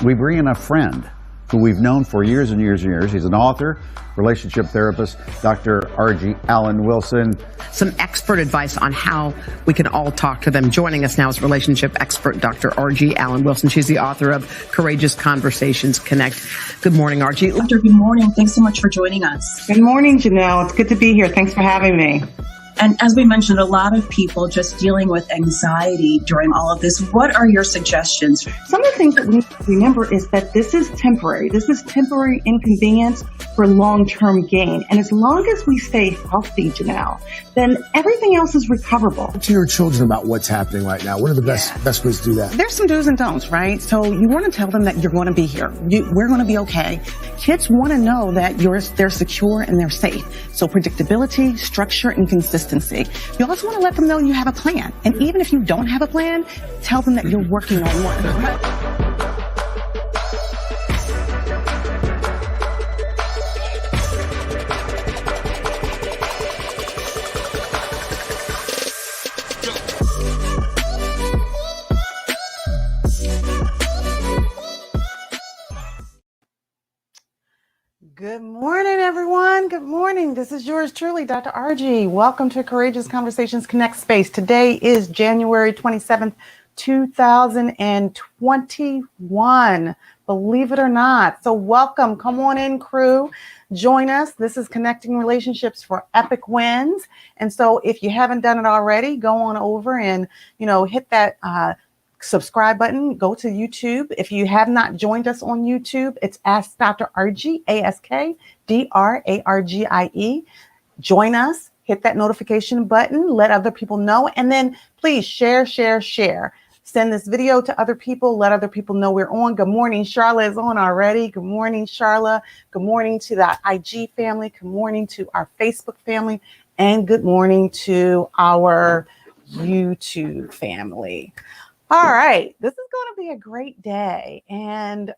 we bring in a friend who we've known for years and years and years. He's an author, relationship therapist, Dr. R.G. Alan Wilson. Some expert advice on how we can all talk to them. Joining us now is relationship expert Dr. R.G. Alan Wilson. She's the author of Courageous Conversations Connect. Good morning, R.G. Doctor, good morning. Thanks so much for joining us. Good morning, Janelle. It's good to be here. Thanks for having me. And as we mentioned, a lot of people just dealing with anxiety during all of this. What are your suggestions? Some of the things that we need to remember is that this is temporary. This is temporary inconvenience for long-term gain. And as long as we stay healthy, Janelle, then everything else is recoverable. Talk to your children about what's happening right now. What are the best ways to do that? There's some do's and don'ts, right? So you want to tell them that you're going to be here. We're going to be okay. Kids want to know that they're secure and they're safe. So predictability, structure, and consistency. You also want to let them know you have a plan. And even if you don't have a plan, tell them that you're working on one. Good morning, everyone. Good morning. This is yours truly, Dr. RG. Welcome to Courageous Conversations Connect Space. Today is January 27th, 2021. Believe it or not. So welcome. Come on in, crew. Join us. This is Connecting Relationships for Epic Wins. And so if you haven't done it already, go on over and, hit that subscribe button. Go to YouTube. If you have not joined us on YouTube, it's Ask Dr. RG, AskDrArgie. Join us. Hit that notification button. Let other people know. And then please share. Send this video to other people. Let other people know we're on. Good morning. Charla is on already. Good morning, Charla. Good morning to the IG family. Good morning to our Facebook family. And good morning to our YouTube family. All right, this is going to be a great day. And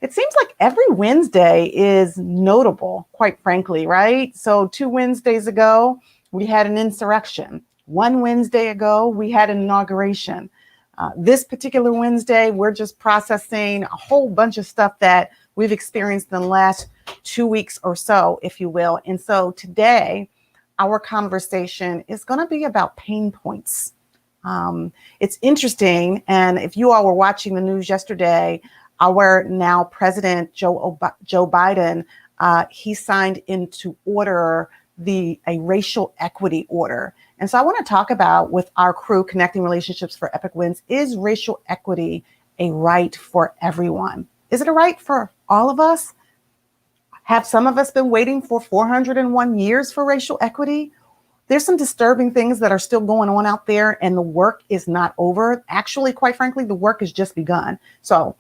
it seems like every Wednesday is notable, quite frankly, right? So 2 Wednesdays ago, we had an insurrection. 1 Wednesday ago, we had an inauguration. This particular Wednesday, we're just processing a whole bunch of stuff that we've experienced in the last 2 weeks or so, if you will. And so today, our conversation is going to be about pain points. It's interesting. And if you all were watching the news yesterday, our now president, Joe Biden, he signed into order a racial equity order. And so I want to talk about with our crew, Connecting Relationships for Epic Wins, is racial equity a right for everyone? Is it a right for all of us? Have some of us been waiting for 401 years for racial equity? There's some disturbing things that are still going on out there, and the work is not over. Actually, quite frankly, the work has just begun. So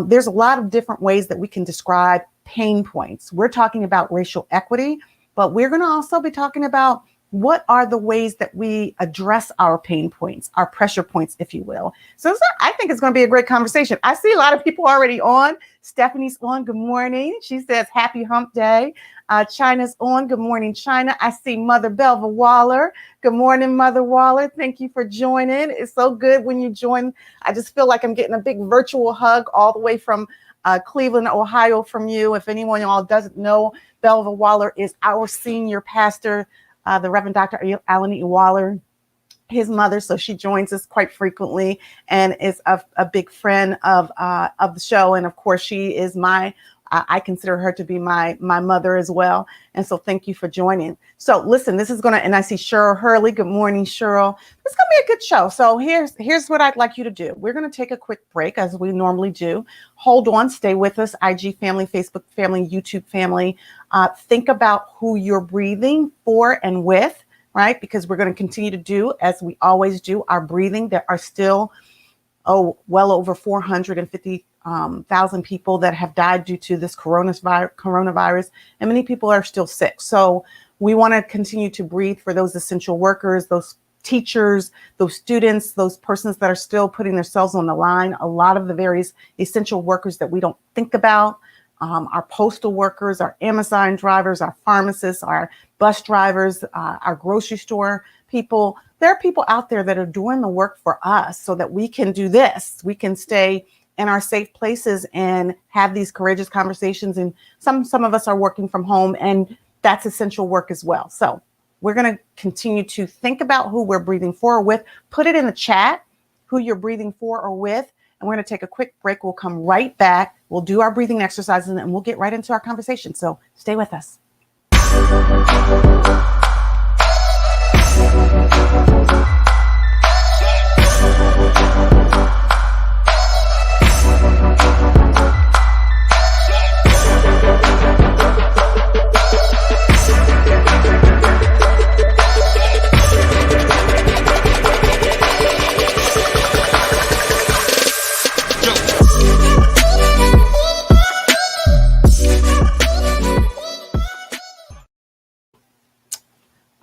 there's a lot of different ways that we can describe pain points. We're talking about racial equity, but we're going to also be talking about what are the ways that we address our pain points, our pressure points, if you will. So I think it's going to be a great conversation. I see a lot of people already on. Stephanie's on. Good morning. She says, happy hump day. China's on. Good morning, China. I see Mother Belva Waller. Good morning, Mother Waller. Thank you for joining. It's so good when you join. I just feel like I'm getting a big virtual hug all the way from Cleveland, Ohio from you. If anyone all doesn't know, Belva Waller is our senior pastor, the Reverend Dr. Alan E. Waller, his mother. So she joins us quite frequently and is a big friend of the show. And of course, she is I consider her to be my mother as well. And so thank you for joining. So listen, this is and I see Cheryl Hurley. Good morning, Cheryl. It's going to be a good show. So here's what I'd like you to do. We're going to take a quick break as we normally do. Hold on, stay with us. IG family, Facebook family, YouTube family. Think about who you're breathing for and with, right? Because we're going to continue to do, as we always do, our breathing. There are still, well over 450,000 people that have died due to this coronavirus, and many people are still sick. So we want to continue to breathe for those essential workers, those teachers, those students, those persons that are still putting themselves on the line. A lot of the various essential workers that we don't think about, our postal workers, our Amazon drivers, our pharmacists, our bus drivers, our grocery store people. There are people out there that are doing the work for us so that we can do this. We can stay in our safe places and have these courageous conversations. And some of us are working from home, and that's essential work as well. So we're going to continue to think about who we're breathing for or with. Put it in the chat, who you're breathing for or with. And we're going to take a quick break. We'll come right back. We'll do our breathing exercises, and we'll get right into our conversation. So stay with us.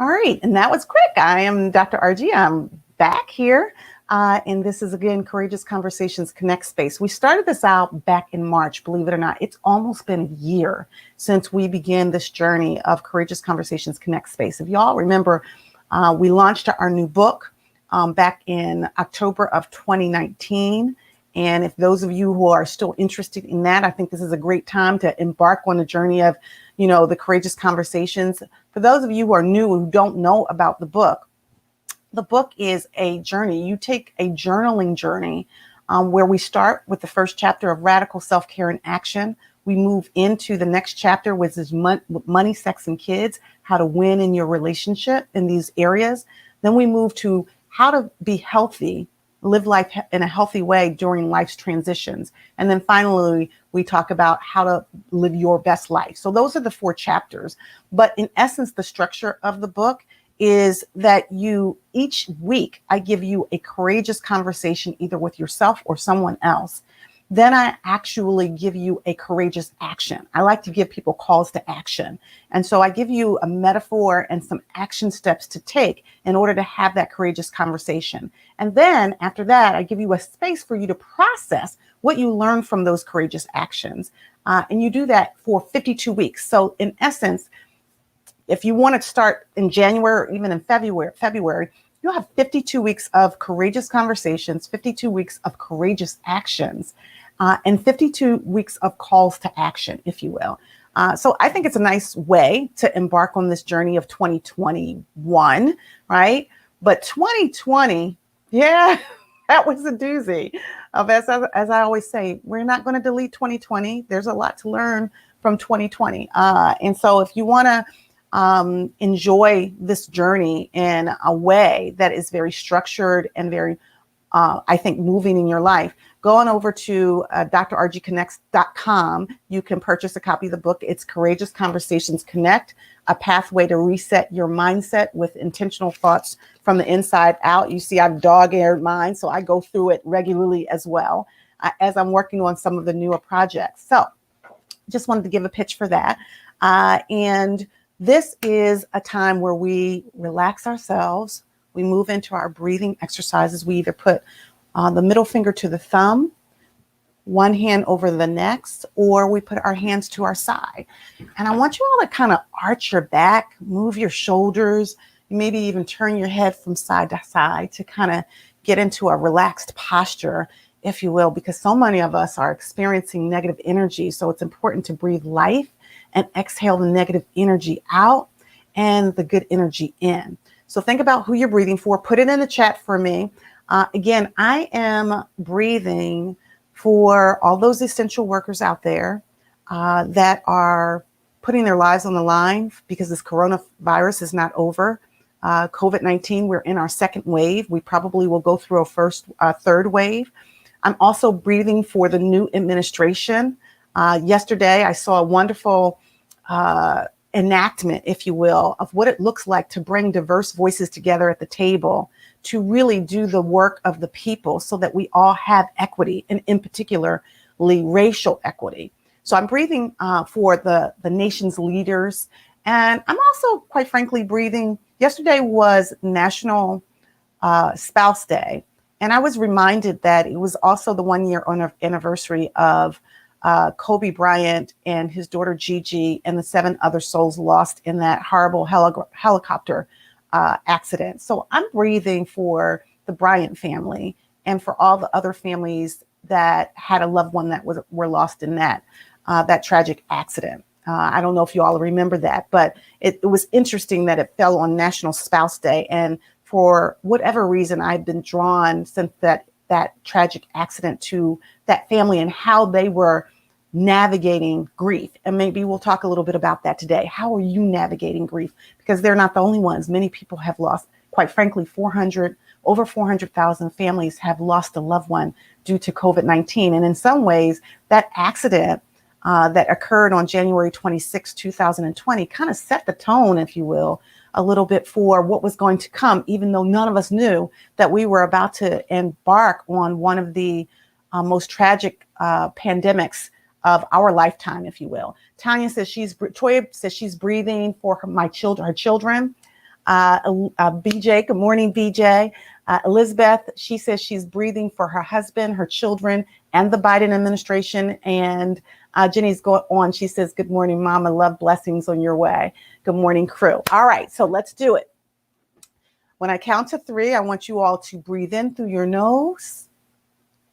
All right, and that was quick. I am Dr. RG. I'm back here, and this is, again, Courageous Conversations Connect Space. We started this out back in March, believe it or not. It's almost been a year since we began this journey of Courageous Conversations Connect Space. If y'all remember, we launched our new book back in October of 2019. And if those of you who are still interested in that, I think this is a great time to embark on the journey of, the Courageous Conversations. For those of you who are new, who don't know about the book is a journey. You take a journaling journey where we start with the first chapter of Radical Self-Care in Action. We move into the next chapter, which is money, sex, and kids, how to win in your relationship in these areas. Then we move to how to be healthy, live life in a healthy way during life's transitions. And then finally, we talk about how to live your best life. So those are the 4 chapters. But in essence, the structure of the book is that each week, I give you a courageous conversation, either with yourself or someone else. Then I actually give you a courageous action. I like to give people calls to action. And so I give you a metaphor and some action steps to take in order to have that courageous conversation. And then after that, I give you a space for you to process what you learned from those courageous actions. And you do that for 52 weeks. So in essence, if you want to start in January or even in February, you'll have 52 weeks of courageous conversations, 52 weeks of courageous actions, and 52 weeks of calls to action, if you will. So I think it's a nice way to embark on this journey of 2021, right? But 2020, yeah, that was a doozy. As I always say, we're not going to delete 2020. There's a lot to learn from 2020. And so if you want to enjoy this journey in a way that is very structured and very, I think, moving in your life, go on over to drrgconnects.com. You can purchase a copy of the book. It's Courageous Conversations Connect, a pathway to reset your mindset with intentional thoughts from the inside out. You see, I've dog-eared mine, so I go through it regularly as well as I'm working on some of the newer projects. So just wanted to give a pitch for that. And this is a time where we relax ourselves. We move into our breathing exercises. We either put the middle finger to the thumb, one hand over the next, or we put our hands to our side. And I want you all to kind of arch your back, move your shoulders, maybe even turn your head from side to side to kind of get into a relaxed posture, if you will, because so many of us are experiencing negative energy. So it's important to breathe life and exhale the negative energy out and the good energy in. So think about who you're breathing for. Put it in the chat for me. Again, I am breathing for all those essential workers out there that are putting their lives on the line because this coronavirus is not over. COVID-19, we're in our second wave. We probably will go through a third wave. I'm also breathing for the new administration. Yesterday, I saw a wonderful enactment, if you will, of what it looks like to bring diverse voices together at the table to really do the work of the people so that we all have equity, and in particularly racial equity. So I'm breathing for the nation's leaders. And I'm also, quite frankly, breathing. Yesterday was National Spouse Day. And I was reminded that it was also the 1-year anniversary of Kobe Bryant and his daughter Gigi and the 7 other souls lost in that horrible helicopter accident. So I'm breathing for the Bryant family and for all the other families that had a loved one that were lost in that tragic accident. I don't know if you all remember that, but it was interesting that it fell on National Spouse Day. And for whatever reason, I've been drawn since that tragic accident to that family and how they were navigating grief. And maybe we'll talk a little bit about that today. How are you navigating grief? Because they're not the only ones. Many people have lost, quite frankly, over 400,000 families have lost a loved one due to COVID-19. And in some ways, that accident that occurred on January 26, 2020, kind of set the tone, if you will, a little bit for what was going to come, even though none of us knew that we were about to embark on one of the most tragic pandemics of our lifetime, if you will. Toya says she's breathing for her children. BJ, good morning, BJ. Elizabeth, she says she's breathing for her husband, her children, and the Biden administration. And Jenny's going on. She says, good morning, Mama. Love, blessings on your way. Good morning, crew. All right, so let's do it. When I count to 3, I want you all to breathe in through your nose.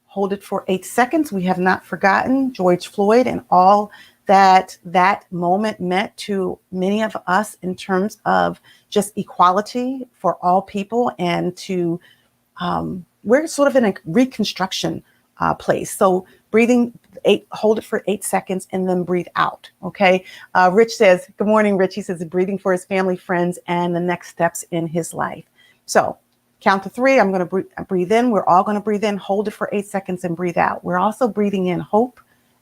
Hold it for 8 seconds. We have not forgotten George Floyd and all that moment meant to many of us in terms of just equality for all people, and to we're sort of in a reconstruction place. So breathing, hold it for 8 seconds and then breathe out. Okay. Rich says, good morning, Rich. He says breathing for his family, friends, and the next steps in his life. So count to 3. I'm going to breathe in. We're all going to breathe in, hold it for 8 seconds and breathe out. We're also breathing in hope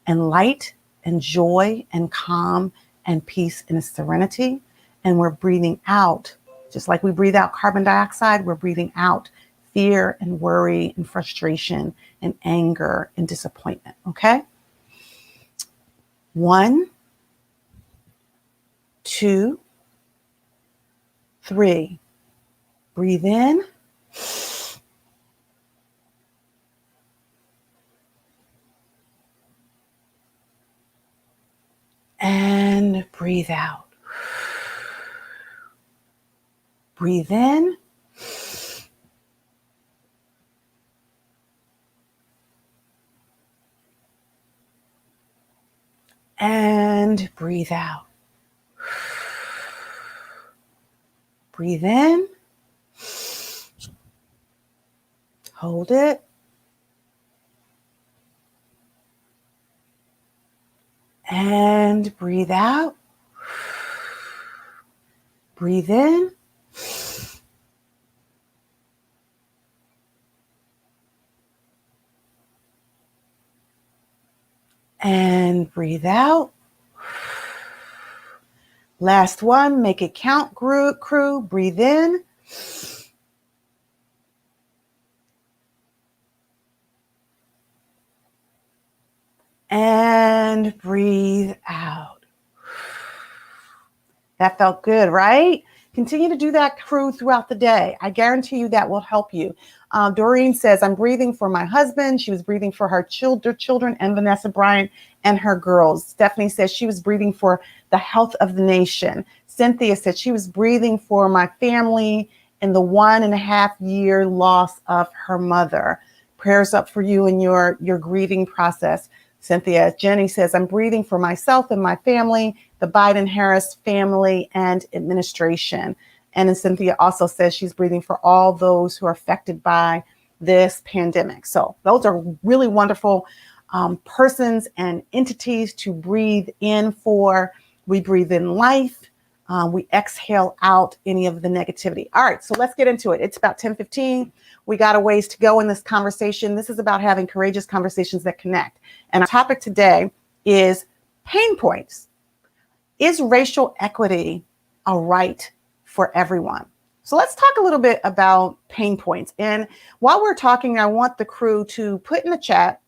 and light and joy and calm and peace and serenity. And we're breathing out, just like we breathe out carbon dioxide, we're breathing out fear and worry and frustration and anger and disappointment. Okay. 1, 2, 3. Breathe in. And breathe out. Breathe in. And breathe out. Breathe in. Hold it. And breathe out. Breathe in. And breathe out. Last one, make it count, crew. Breathe in. And breathe out. That felt good, right? Continue to do that, crew, throughout the day. I guarantee you that will help you. Doreen says, I'm breathing for my husband. She was breathing for her children, and Vanessa Bryant and her girls. Stephanie says she was breathing for the health of the nation. Cynthia said she was breathing for my family in the 1.5-year loss of her mother. Prayers up for you in your grieving process, Cynthia. Jenny says, I'm breathing for myself and my family, the Biden-Harris family and administration. And then Cynthia also says she's breathing for all those who are affected by this pandemic. So those are really wonderful persons and entities to breathe in for. We breathe in life. We exhale out any of the negativity. All right, so let's get into it. It's about 10:15. We got a ways to go in this conversation. This is about having courageous conversations that connect. And our topic today is pain points. Is racial equity a right for everyone? So let's talk a little bit about pain points. And while we're talking, I want the crew to put in the chat,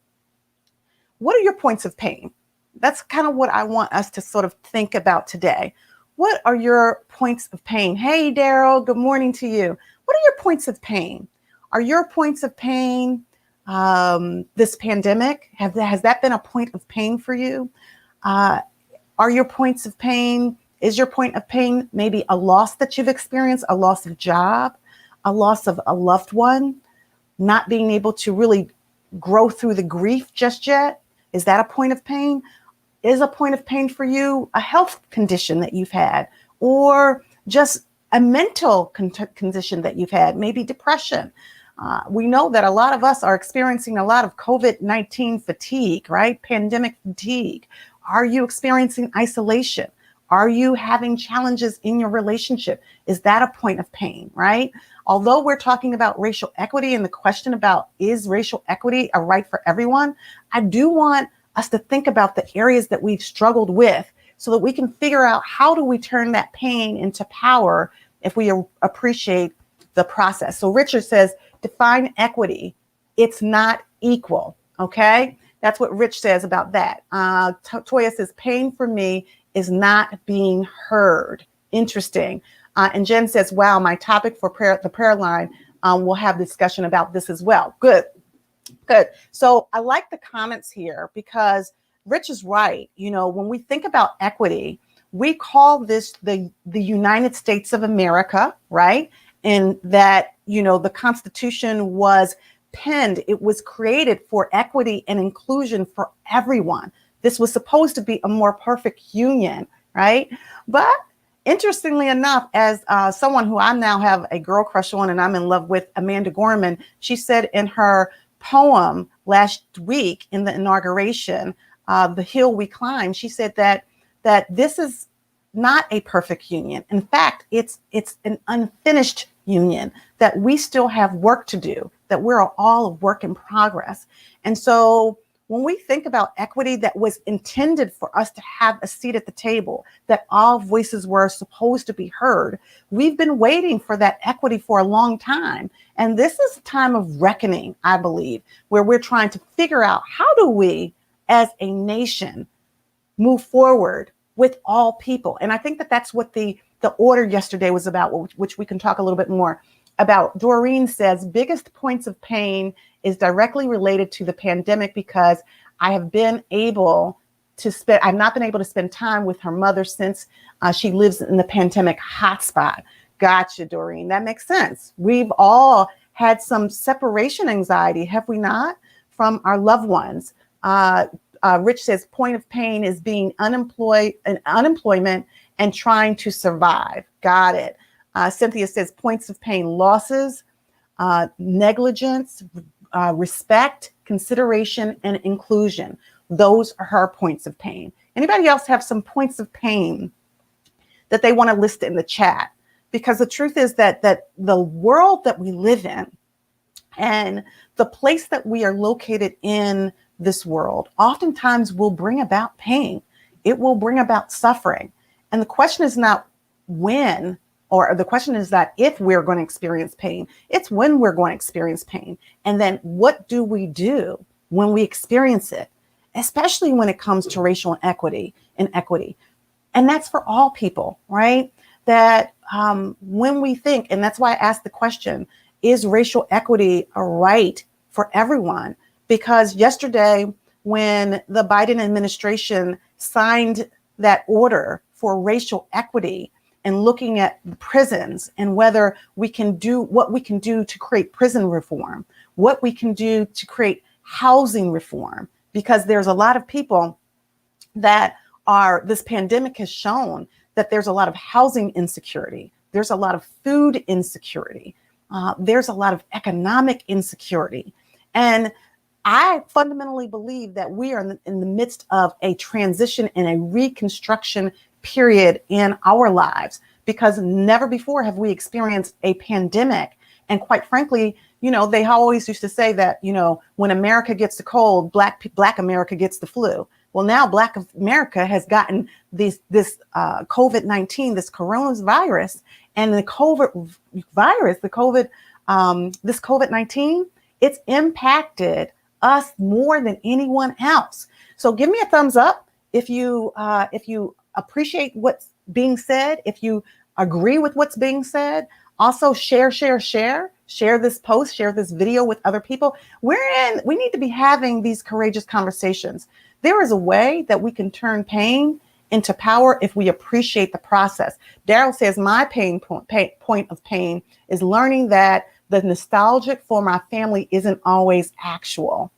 what are your points of pain? That's kind of what I want us to sort of think about today. What are your points of pain? Hey, Daryl, good morning to you. What are your points of pain? Are your points of pain this pandemic? Has that been a point of pain for you? Are your points of pain, is your point of pain maybe a loss that you've experienced, a loss of job, a loss of a loved one, not being able to really grow through the grief just yet? Is that a point of pain? Is a point of pain for you a health condition that you've had, or just a mental condition that you've had, maybe depression? We know that a lot of us are experiencing a lot of COVID-19 fatigue, right? Pandemic fatigue. Are you experiencing isolation? Are you having challenges in your relationship? Is that a point of pain, right? Although we're talking about racial equity and the question about is racial equity a right for everyone, I do want us to think about the areas that we've struggled with so that we can figure out how do we turn that pain into power if we appreciate the process. So Richard says, define equity. It's not equal. Okay. That's what Rich says about that. Toya says, pain for me is not being heard. Interesting. And Jen says, wow, my topic for the prayer line, we'll have discussion about this as well. Good. So I like the comments here because Rich is right. You know, when we think about equity, we call this the United States of America, right? And that, you know, the Constitution was penned. It was created for equity and inclusion for everyone. This was supposed to be a more perfect union, right? But interestingly enough, as someone who I now have a girl crush on and I'm in love with, Amanda Gorman, she said in her poem last week in the inauguration, The Hill We Climb, she said that this is not a perfect union. In fact, it's an unfinished union, that we still have work to do, that we're all a work in progress. And so when we think about equity that was intended for us to have a seat at the table, that all voices were supposed to be heard, we've been waiting for that equity for a long time. And this is a time of reckoning, I believe, where we're trying to figure out how do we as a nation move forward with all people. And I think that that's what the order yesterday was about, which we can talk a little bit more about. Doreen says, biggest points of pain is directly related to the pandemic because I've not been able to spend time with her mother since she lives in the pandemic hotspot. Gotcha, Doreen. That makes sense. We've all had some separation anxiety, have we not, from our loved ones? Rich says, point of pain is being unemployment and trying to survive. Got it. Cynthia says, points of pain, losses, negligence, respect, consideration, and inclusion. Those are her points of pain. Anybody else have some points of pain that they want to list in the chat? Because the truth is that the world that we live in and the place that we are located in this world oftentimes will bring about pain. It will bring about suffering. And the question is not when, or the question is that if we're going to experience pain, it's when we're going to experience pain. And then what do we do when we experience it, especially when it comes to racial equity and equity. And that's for all people, right? That when we think, and that's why I asked the question, is racial equity a right for everyone? Because yesterday, when the Biden administration signed that order for racial equity and looking at prisons and whether we can do what we can do to create prison reform, what we can do to create housing reform, because there's a lot of people that this pandemic has shown that there's a lot of housing insecurity. There's a lot of food insecurity. There's a lot of economic insecurity. And I fundamentally believe that we are in the midst of a transition and a reconstruction period in our lives, because never before have we experienced a pandemic. And quite frankly, you know, they always used to say that, you know, when America gets the cold, Black America gets the flu. Well, now Black America has gotten this COVID-19, this coronavirus, and the this COVID-19, it's impacted us more than anyone else. So give me a thumbs up if you appreciate what's being said, if you agree with what's being said. Also share this post, share this video with other people. We need to be having these courageous conversations. There is a way that we can turn pain into power if we appreciate the process. Daryl says, my point of pain is learning that the nostalgic for my family isn't always actual.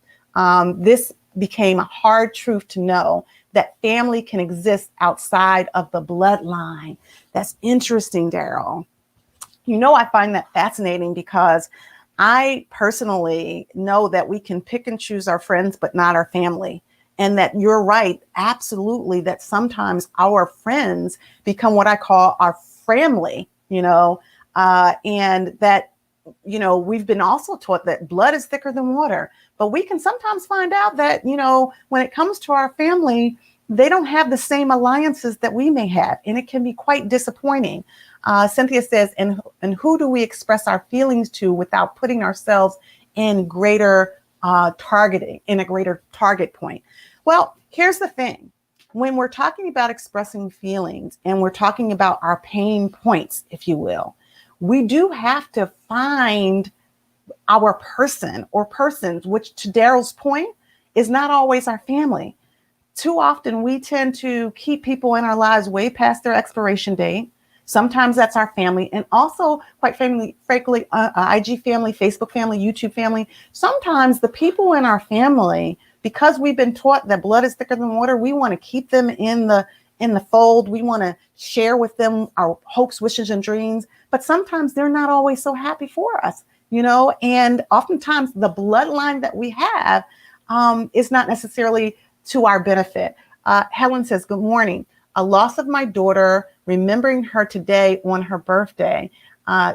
This became a hard truth to know, that family can exist outside of the bloodline. That's interesting, Daryl. I find that fascinating because I personally know that we can pick and choose our friends, but not our family. And that you're right, absolutely, that sometimes our friends become what I call our family, and that, we've been also taught that blood is thicker than water. But we can sometimes find out that, when it comes to our family, they don't have the same alliances that we may have. And it can be quite disappointing. Cynthia says, and who do we express our feelings to without putting ourselves in greater in a greater target point? Well, here's the thing. When we're talking about expressing feelings and we're talking about our pain points, if you will, we do have to find our person or persons, which, to Daryl's point, is not always our family. Too often we tend to keep people in our lives way past their expiration date. Sometimes that's our family, and also, quite frankly, IG family, Facebook family, YouTube family. Sometimes the people in our family, because we've been taught that blood is thicker than water, we want to keep them in the fold. We want to share with them our hopes, wishes, and dreams. But sometimes they're not always so happy for us, and oftentimes the bloodline that we have is not necessarily to our benefit. Helen says, good morning. A loss of my daughter, remembering her today on her birthday.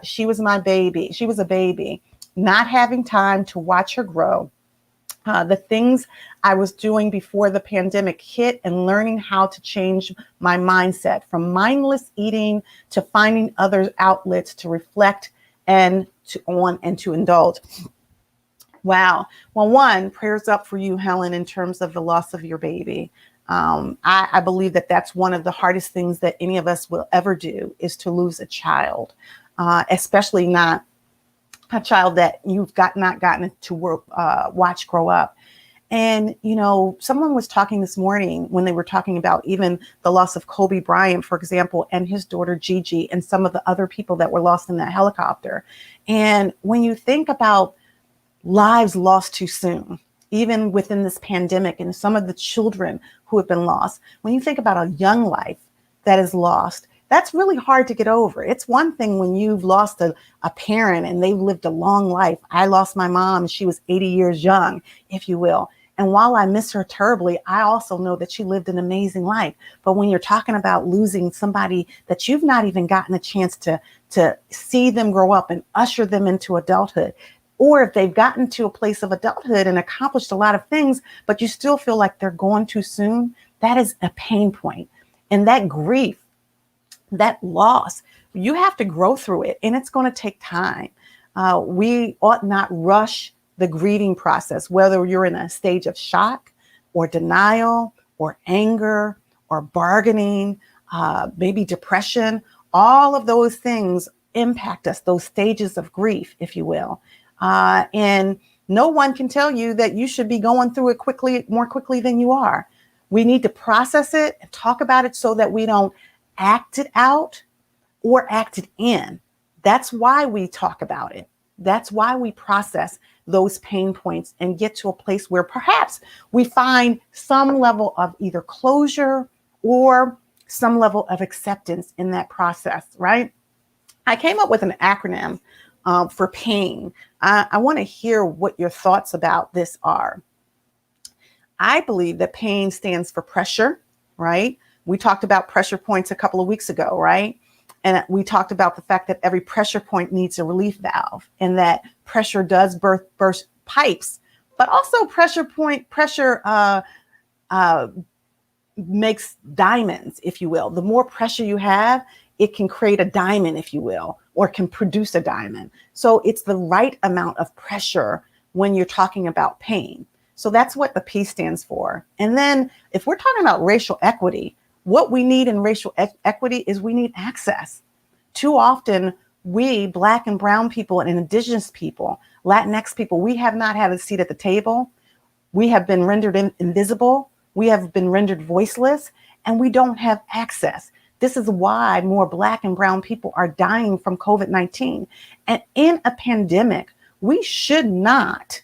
She was my baby. She was a baby, not having time to watch her grow. The things I was doing before the pandemic hit, and learning how to change my mindset from mindless eating to finding other outlets to reflect and to indulge. Wow. Well, one, prayers up for you, Helen, in terms of the loss of your baby. I believe that that's one of the hardest things that any of us will ever do, is to lose a child, especially not a child that you've not gotten to watch grow up. And, someone was talking this morning when they were talking about even the loss of Kobe Bryant, for example, and his daughter Gigi, and some of the other people that were lost in that helicopter. And when you think about lives lost too soon, even within this pandemic, and some of the children who have been lost, when you think about a young life that is lost, that's really hard to get over. It's one thing when you've lost a parent and they've lived a long life. I lost my mom. She was 80 years young, if you will. And while I miss her terribly, I also know that she lived an amazing life. But when you're talking about losing somebody that you've not even gotten a chance to see them grow up and usher them into adulthood, or if they've gotten to a place of adulthood and accomplished a lot of things, but you still feel like they're gone too soon, that is a pain point. And that grief, that loss, you have to grow through it, and it's going to take time. We ought not rush the grieving process, whether you're in a stage of shock or denial or anger or bargaining, maybe depression. All of those things impact us, those stages of grief, if you will. And no one can tell you that you should be going through it more quickly than you are. We need to process it and talk about it so that we don't act it out or act it in. That's why we talk about it. That's why we process those pain points and get to a place where perhaps we find some level of either closure or some level of acceptance in that process, right? I came up with an acronym for pain. I want to hear what your thoughts about this are. I believe that pain stands for pressure, right? We talked about pressure points a couple of weeks ago, right? And we talked about the fact that every pressure point needs a relief valve, and that pressure does burst pipes, but also pressure makes diamonds, if you will. The more pressure you have, it can create a diamond, if you will, or can produce a diamond. So it's the right amount of pressure when you're talking about pain. So that's what the P stands for. And then if we're talking about racial equity, what we need in racial equity is we need access. Too often, we, Black and brown people and Indigenous people, Latinx people, we have not had a seat at the table. We have been rendered invisible. We have been rendered voiceless, and we don't have access. This is why more Black and brown people are dying from COVID-19. And in a pandemic, we should not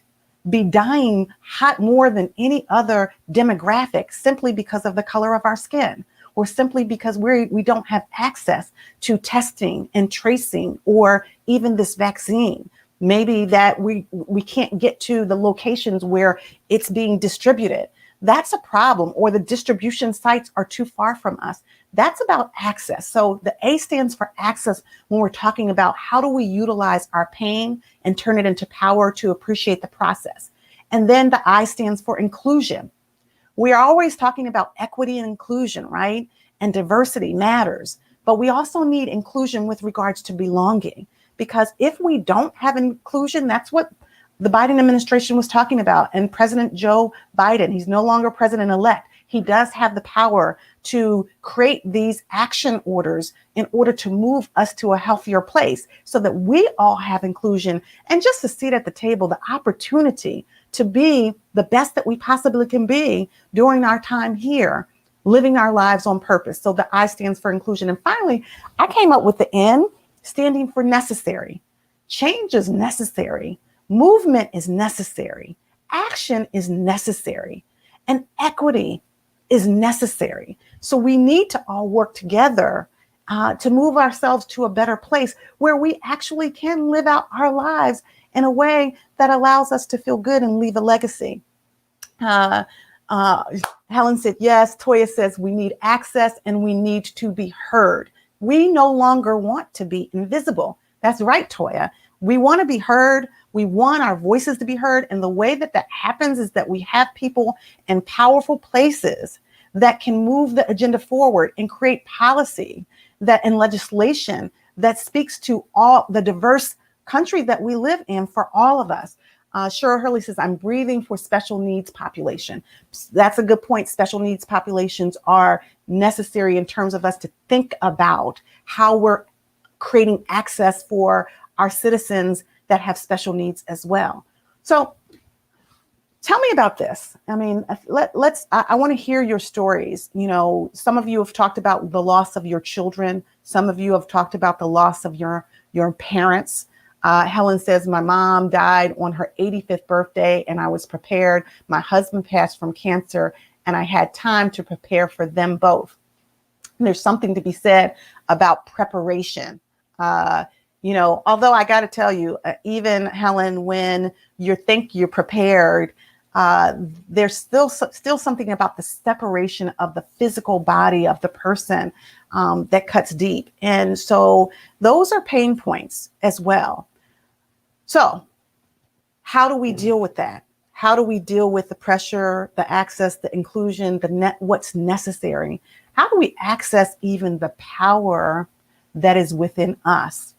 be dying hot more than any other demographic simply because of the color of our skin, or simply because we don't have access to testing and tracing, or even this vaccine. Maybe that we can't get to the locations where it's being distributed. That's a problem, or the distribution sites are too far from us. That's about access. So the A stands for access when we're talking about how do we utilize our pain and turn it into power to appreciate the process. And then the I stands for inclusion. We are always talking about equity and inclusion, right? And diversity matters, but we also need inclusion with regards to belonging. Because if we don't have inclusion, that's what the Biden administration was talking about. And President Joe Biden, he's no longer president-elect. He does have the power to create these action orders in order to move us to a healthier place so that we all have inclusion and just a seat at the table, the opportunity to be the best that we possibly can be during our time here, living our lives on purpose. So the I stands for inclusion. And finally, I came up with the N standing for necessary. Change is necessary. Movement is necessary. Action is necessary. And equity is necessary. So we need to all work together to move ourselves to a better place where we actually can live out our lives in a way that allows us to feel good and leave a legacy. Helen said, yes. Toya says we need access and we need to be heard. We no longer want to be invisible. That's right, Toya. We want to be heard. We want our voices to be heard. And the way that happens is that we have people in powerful places that can move the agenda forward and create policy and legislation that speaks to all the diverse country that we live in for all of us. Cheryl Hurley says, I'm breathing for special needs population. That's a good point. Special needs populations are necessary in terms of us to think about how we're creating access for our citizens that have special needs as well. So tell me about this. I mean, I want to hear your stories. You know, some of you have talked about the loss of your children. Some of you have talked about the loss of your parents. Helen says, my mom died on her 85th birthday and I was prepared. My husband passed from cancer and I had time to prepare for them both. And there's something to be said about preparation. You know, although I got to tell you, even Helen, when you think you're prepared, there's still something about the separation of the physical body of the person that cuts deep. And so those are pain points as well. So how do we deal with that? How do we deal with the pressure, the access, the inclusion, what's necessary? How do we access even the power that is within us?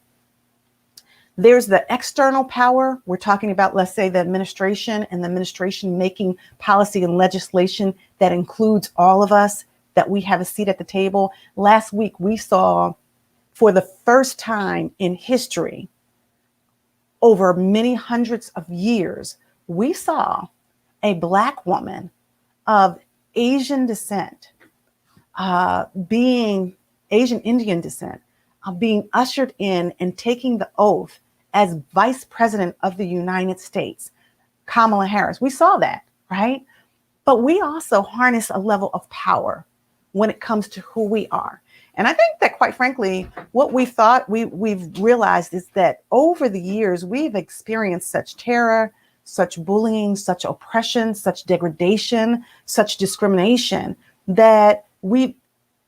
There's the external power. We're talking about, let's say, the administration and the administration making policy and legislation that includes all of us, that we have a seat at the table. Last week, we saw for the first time in history, over many hundreds of years, we saw a Black woman of Asian descent, being Asian Indian descent, being ushered in and taking the oath as Vice President of the United States, Kamala Harris. We saw that, right? But we also harness a level of power when it comes to who we are. And I think that, quite frankly, what we thought we've realized is that over the years, we've experienced such terror, such bullying, such oppression, such degradation, such discrimination, that we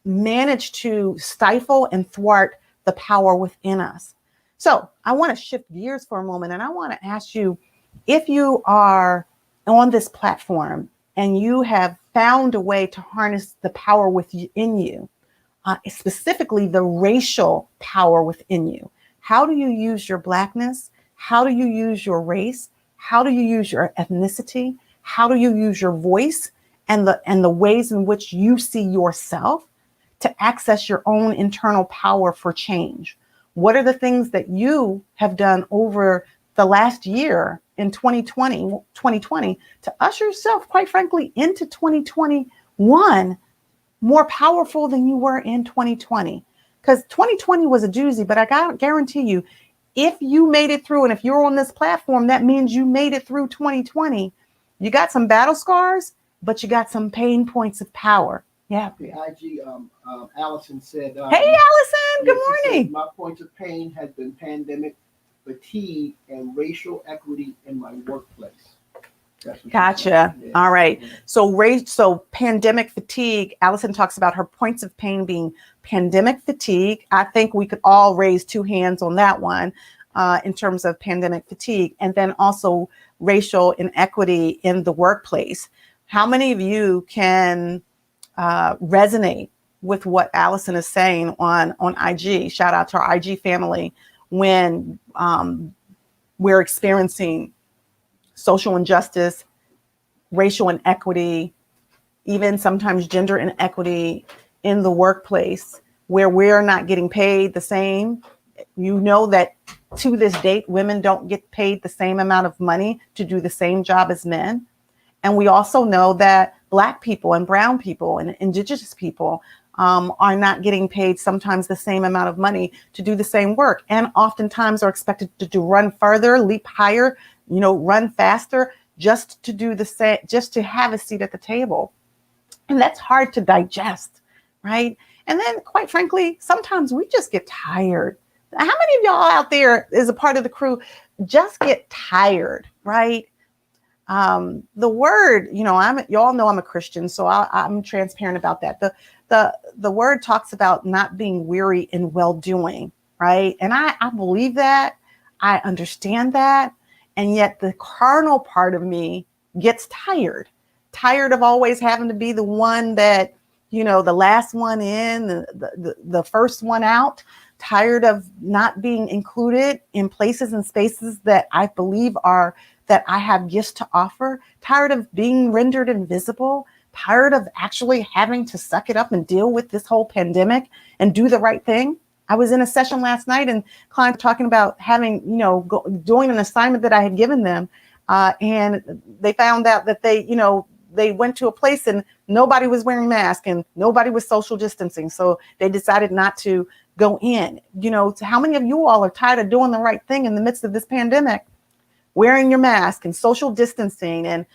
managed to stifle and thwart the power within us. So I want to shift gears for a moment, and I want to ask you, if you are on this platform and you have found a way to harness the power within you, specifically the racial power within you, how do you use your Blackness? How do you use your race? How do you use your ethnicity? How do you use your voice and the ways in which you see yourself to access your own internal power for change? What are the things that you have done over the last year in 2020 to usher yourself, quite frankly, into 2021 more powerful than you were in 2020? Because 2020 was a doozy, but I guarantee you, if you made it through, and if you're on this platform, that means you made it through 2020. You got some battle scars, but you got some pain points of power. Yeah. The IG, Allison said. Hey, Allison, good she morning. said, my points of pain has been pandemic fatigue and racial equity in my workplace. Gotcha. Yeah. All right. So pandemic fatigue, Allison talks about her points of pain being pandemic fatigue. I think we could all raise two hands on that one in terms of pandemic fatigue, and then also racial inequity in the workplace. How many of you can resonate with what Allison is saying on IG? Shout out to our IG family when we're experiencing social injustice, racial inequity, even sometimes gender inequity in the workplace where we're not getting paid the same. You know that to this date, women don't get paid the same amount of money to do the same job as men. And we also know that Black people and brown people and indigenous people are not getting paid sometimes the same amount of money to do the same work, and oftentimes are expected to run further, leap higher, run faster just to do the same, just to have a seat at the table. And that's hard to digest, right? And then quite frankly, sometimes we just get tired. How many of y'all out there as a part of the crew just get tired, right? The word, y'all know I'm a Christian, so I'm transparent about that. The word talks about not being weary in well-doing, right? And I believe that, I understand that. And yet the carnal part of me gets tired of always having to be the one that, the last one in, the first one out, tired of not being included in places and spaces that I believe that I have gifts to offer, tired of being rendered invisible, tired of actually having to suck it up and deal with this whole pandemic and do the right thing. I was in a session last night and clients talking about having, doing an assignment that I had given them. And they found out that they went to a place and nobody was wearing masks and nobody was social distancing. So they decided not to go in. How many of you all are tired of doing the right thing in the midst of this pandemic, wearing your mask and social distancing and,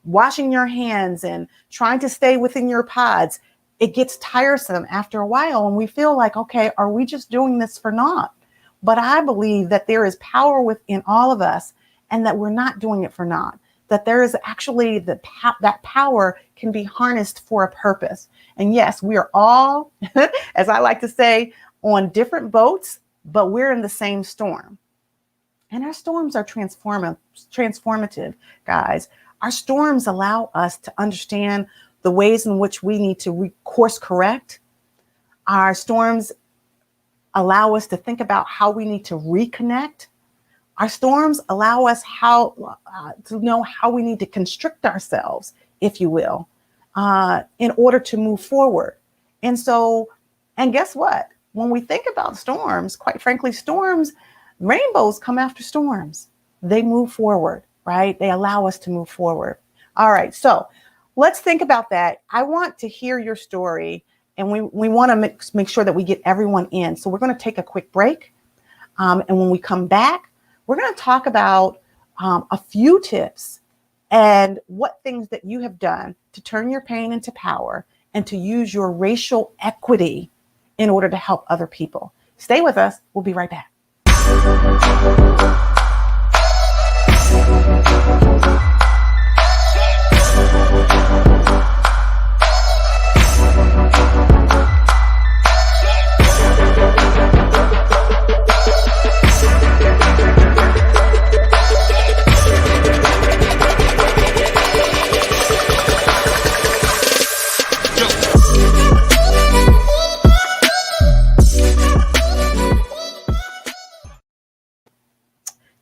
washing your hands and trying to stay within your pods? It gets tiresome after a while, and we feel like, okay, are we just doing this for naught? But I believe that there is power within all of us and that we're not doing it for naught, that there is actually that power can be harnessed for a purpose. And yes, we are all, as I like to say, on different boats, but we're in the same storm. And our storms are transformative, guys. Our storms allow us to understand the ways in which we need to course correct. Our storms allow us to think about how we need to reconnect. Our storms allow us to know how we need to constrict ourselves, if you will, in order to move forward. And guess what? When we think about storms, quite frankly, rainbows come after storms. They move forward, right? They allow us to move forward. All right, so let's think about that. I want to hear your story, and we want to make sure that we get everyone in. So we're going to take a quick break. And when we come back, we're going to talk about a few tips and what things that you have done to turn your pain into power and to use your racial equity in order to help other people. Stay with us. We'll be right back.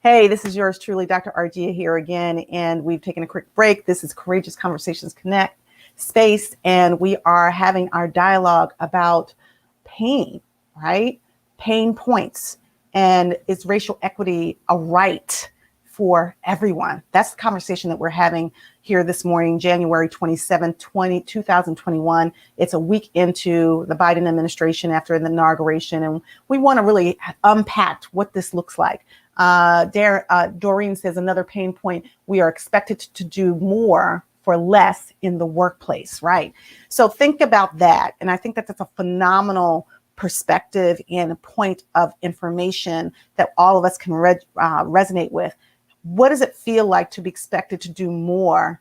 Hey, this is yours truly, Dr. Argia here again, and we've taken a quick break. This is Courageous Conversations Connect Space, and we are having our dialogue about pain, right? Pain points, and is racial equity a right for everyone. That's the conversation that we're having here this morning, January 27, 2021. It's a week into the Biden administration after the inauguration, and we want to really unpack what this looks like. Doreen says another pain point, we are expected to do more for less in the workplace, right? So think about that. And I think that that's a phenomenal perspective and a point of information that all of us can resonate with. What does it feel like to be expected to do more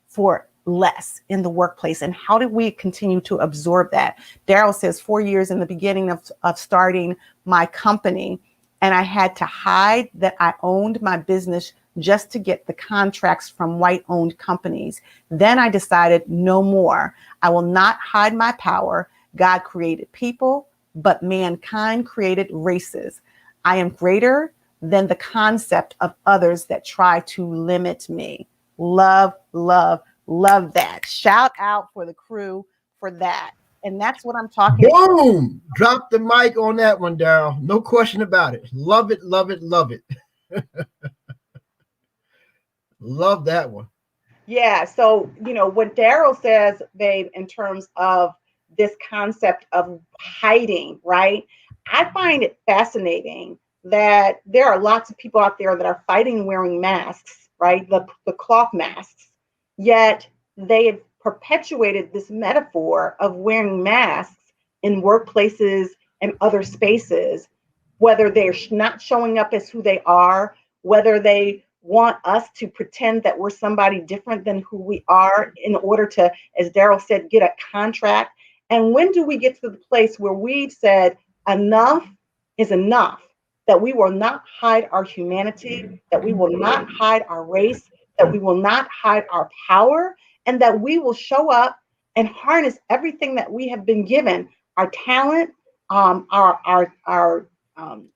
for less in the workplace? And how do we continue to absorb that? Daryl says 4 years in the beginning of starting my company, and I had to hide that I owned my business just to get the contracts from white-owned companies. Then I decided no more. I will not hide my power. God created people, but mankind created races. I am greater than the concept of others that try to limit me. Love, love, love that. Shout out for the crew for that. And that's what I'm talking about. Boom! Drop the mic on that one, Daryl. No question about it. Love it, love it, love it. Love that one. Yeah. So, what Daryl says, babe, in terms of this concept of hiding, right? I find it fascinating that there are lots of people out there that are fighting wearing masks, right? The cloth masks, yet they have perpetuated this metaphor of wearing masks in workplaces and other spaces, whether they're not showing up as who they are, whether they want us to pretend that we're somebody different than who we are in order to, as Daryl said, get a contract. And when do we get to the place where we've said enough is enough, that we will not hide our humanity, that we will not hide our race, that we will not hide our power, and that we will show up and harness everything that we have been given, our talent, our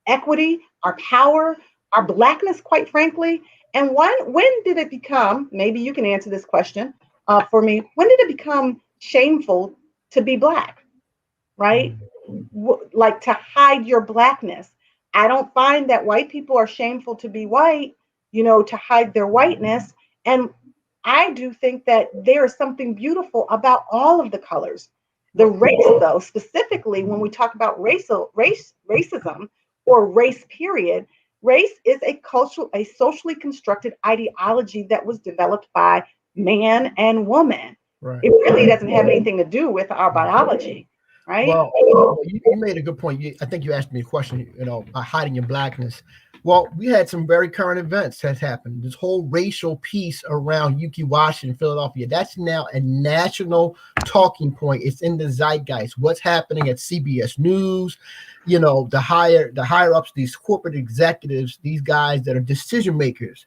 equity, our power, our Blackness, quite frankly. And when did it become, maybe you can answer this question for me, when did it become shameful to be Black, right? Like to hide your Blackness. I don't find that white people are shameful to be white, to hide their whiteness. And I do think that there is something beautiful about all of the colors. The race, though, specifically when we talk about racism or race period, race is a socially constructed ideology that was developed by man and woman. Right. It really doesn't have anything to do with our biology, right? Well, you made a good point. I think you asked me a question, about hiding your Blackness. Well, we had some very current events that happened. This whole racial piece around Yuki Washington, Philadelphia, that's now a national talking point. It's in the zeitgeist. What's happening at CBS News, the higher ups, these corporate executives, these guys that are decision makers,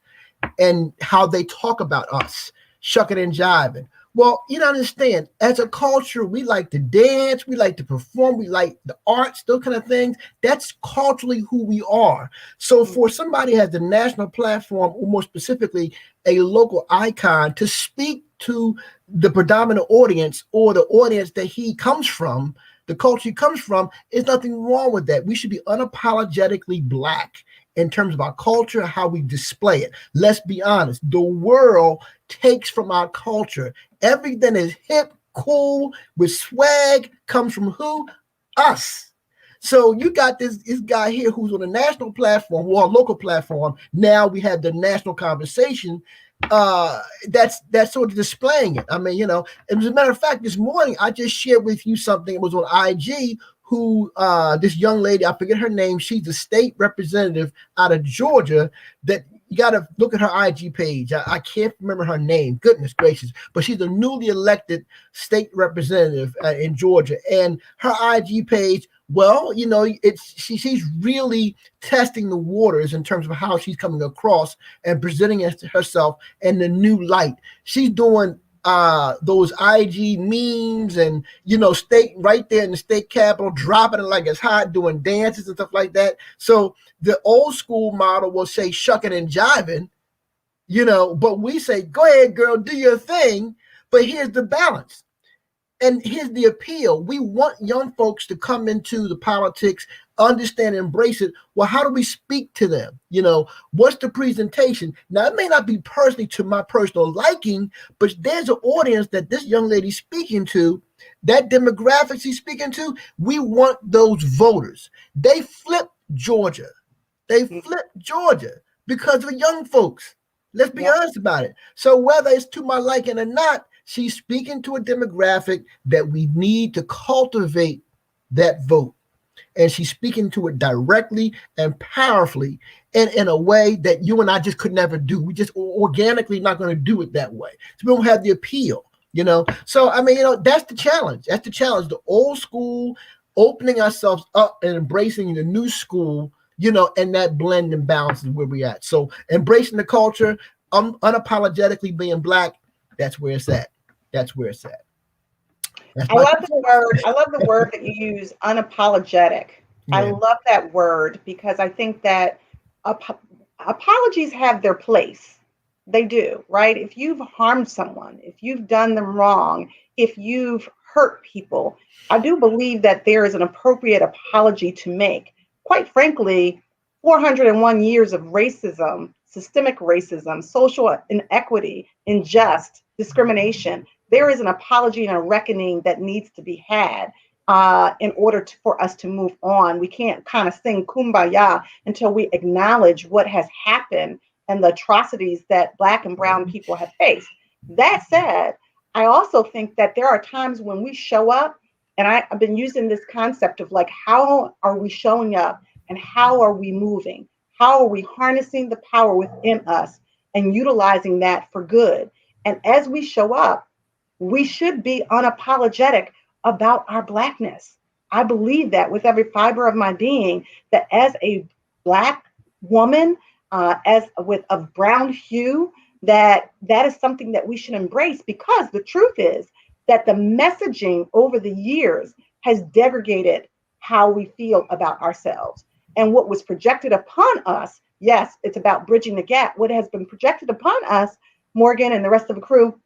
and how they talk about us, shucking and jiving. Well, you don't understand. As a culture, we like to dance, we like to perform, we like the arts, those kind of things. That's culturally who we are. So for somebody who has the national platform, or more specifically, a local icon, to speak to the predominant audience or the audience that he comes from, the culture he comes from, is nothing wrong with that. We should be unapologetically Black in terms of our culture and how we display it. Let's be honest. The world takes from our culture. Everything is hip, cool, with swag comes from who? Us. So you got this guy here who's on a national platform or a local platform. Now we have the national conversation that's sort of displaying it. I mean, as a matter of fact, this morning I just shared with you something. It was on IG. Who this young lady, I forget her name, she's the state representative out of Georgia. That you got to look at her IG page. I can't remember her name, goodness gracious, but she's a newly elected state representative in Georgia. And her IG page, well, she's really testing the waters in terms of how she's coming across and presenting herself in the new light. She's doing those IG memes and state right there in the state capitol, dropping it like it's hot, doing dances and stuff like that. So the old school model will say shucking and jiving, but we say go ahead, girl, do your thing. But here's the balance. And here's the appeal. We want young folks to come into the politics, understand, embrace it. Well, how do we speak to them? What's the presentation? Now, it may not be personally to my personal liking, but there's an audience that this young lady's speaking to, that demographic she's speaking to. We want those voters. They flipped Georgia. Because of young folks. Let's be honest about it. So whether it's to my liking or not, she's speaking to a demographic that we need to cultivate that vote. And she's speaking to it directly and powerfully and in a way that you and I just could never do. We just organically not going to do it that way. So we don't have the appeal, So, that's the challenge. The old school, opening ourselves up and embracing the new school, and that blend and balance is where we're at. So embracing the culture, unapologetically being Black, that's where it's at. I love the word that you use, unapologetic. Yeah. I love that word because I think that apologies have their place. They do, right? If you've harmed someone, if you've done them wrong, if you've hurt people, I do believe that there is an appropriate apology to make. Quite frankly, 401 years of racism, systemic racism, social inequity, unjust discrimination, there is an apology and a reckoning that needs to be had in order for us to move on. We can't kind of sing kumbaya until we acknowledge what has happened and the atrocities that Black and brown people have faced. That said, I also think that there are times when we show up, and I've been using this concept of like, how are we showing up and how are we moving? How are we harnessing the power within us and utilizing that for good? And as we show up, we should be unapologetic about our Blackness. I believe that with every fiber of my being, that as a Black woman, as with a brown hue, that is something that we should embrace, because the truth is that the messaging over the years has degraded how we feel about ourselves. And what was projected upon us, yes, it's about bridging the gap. What has been projected upon us, Morgan and the rest of the crew,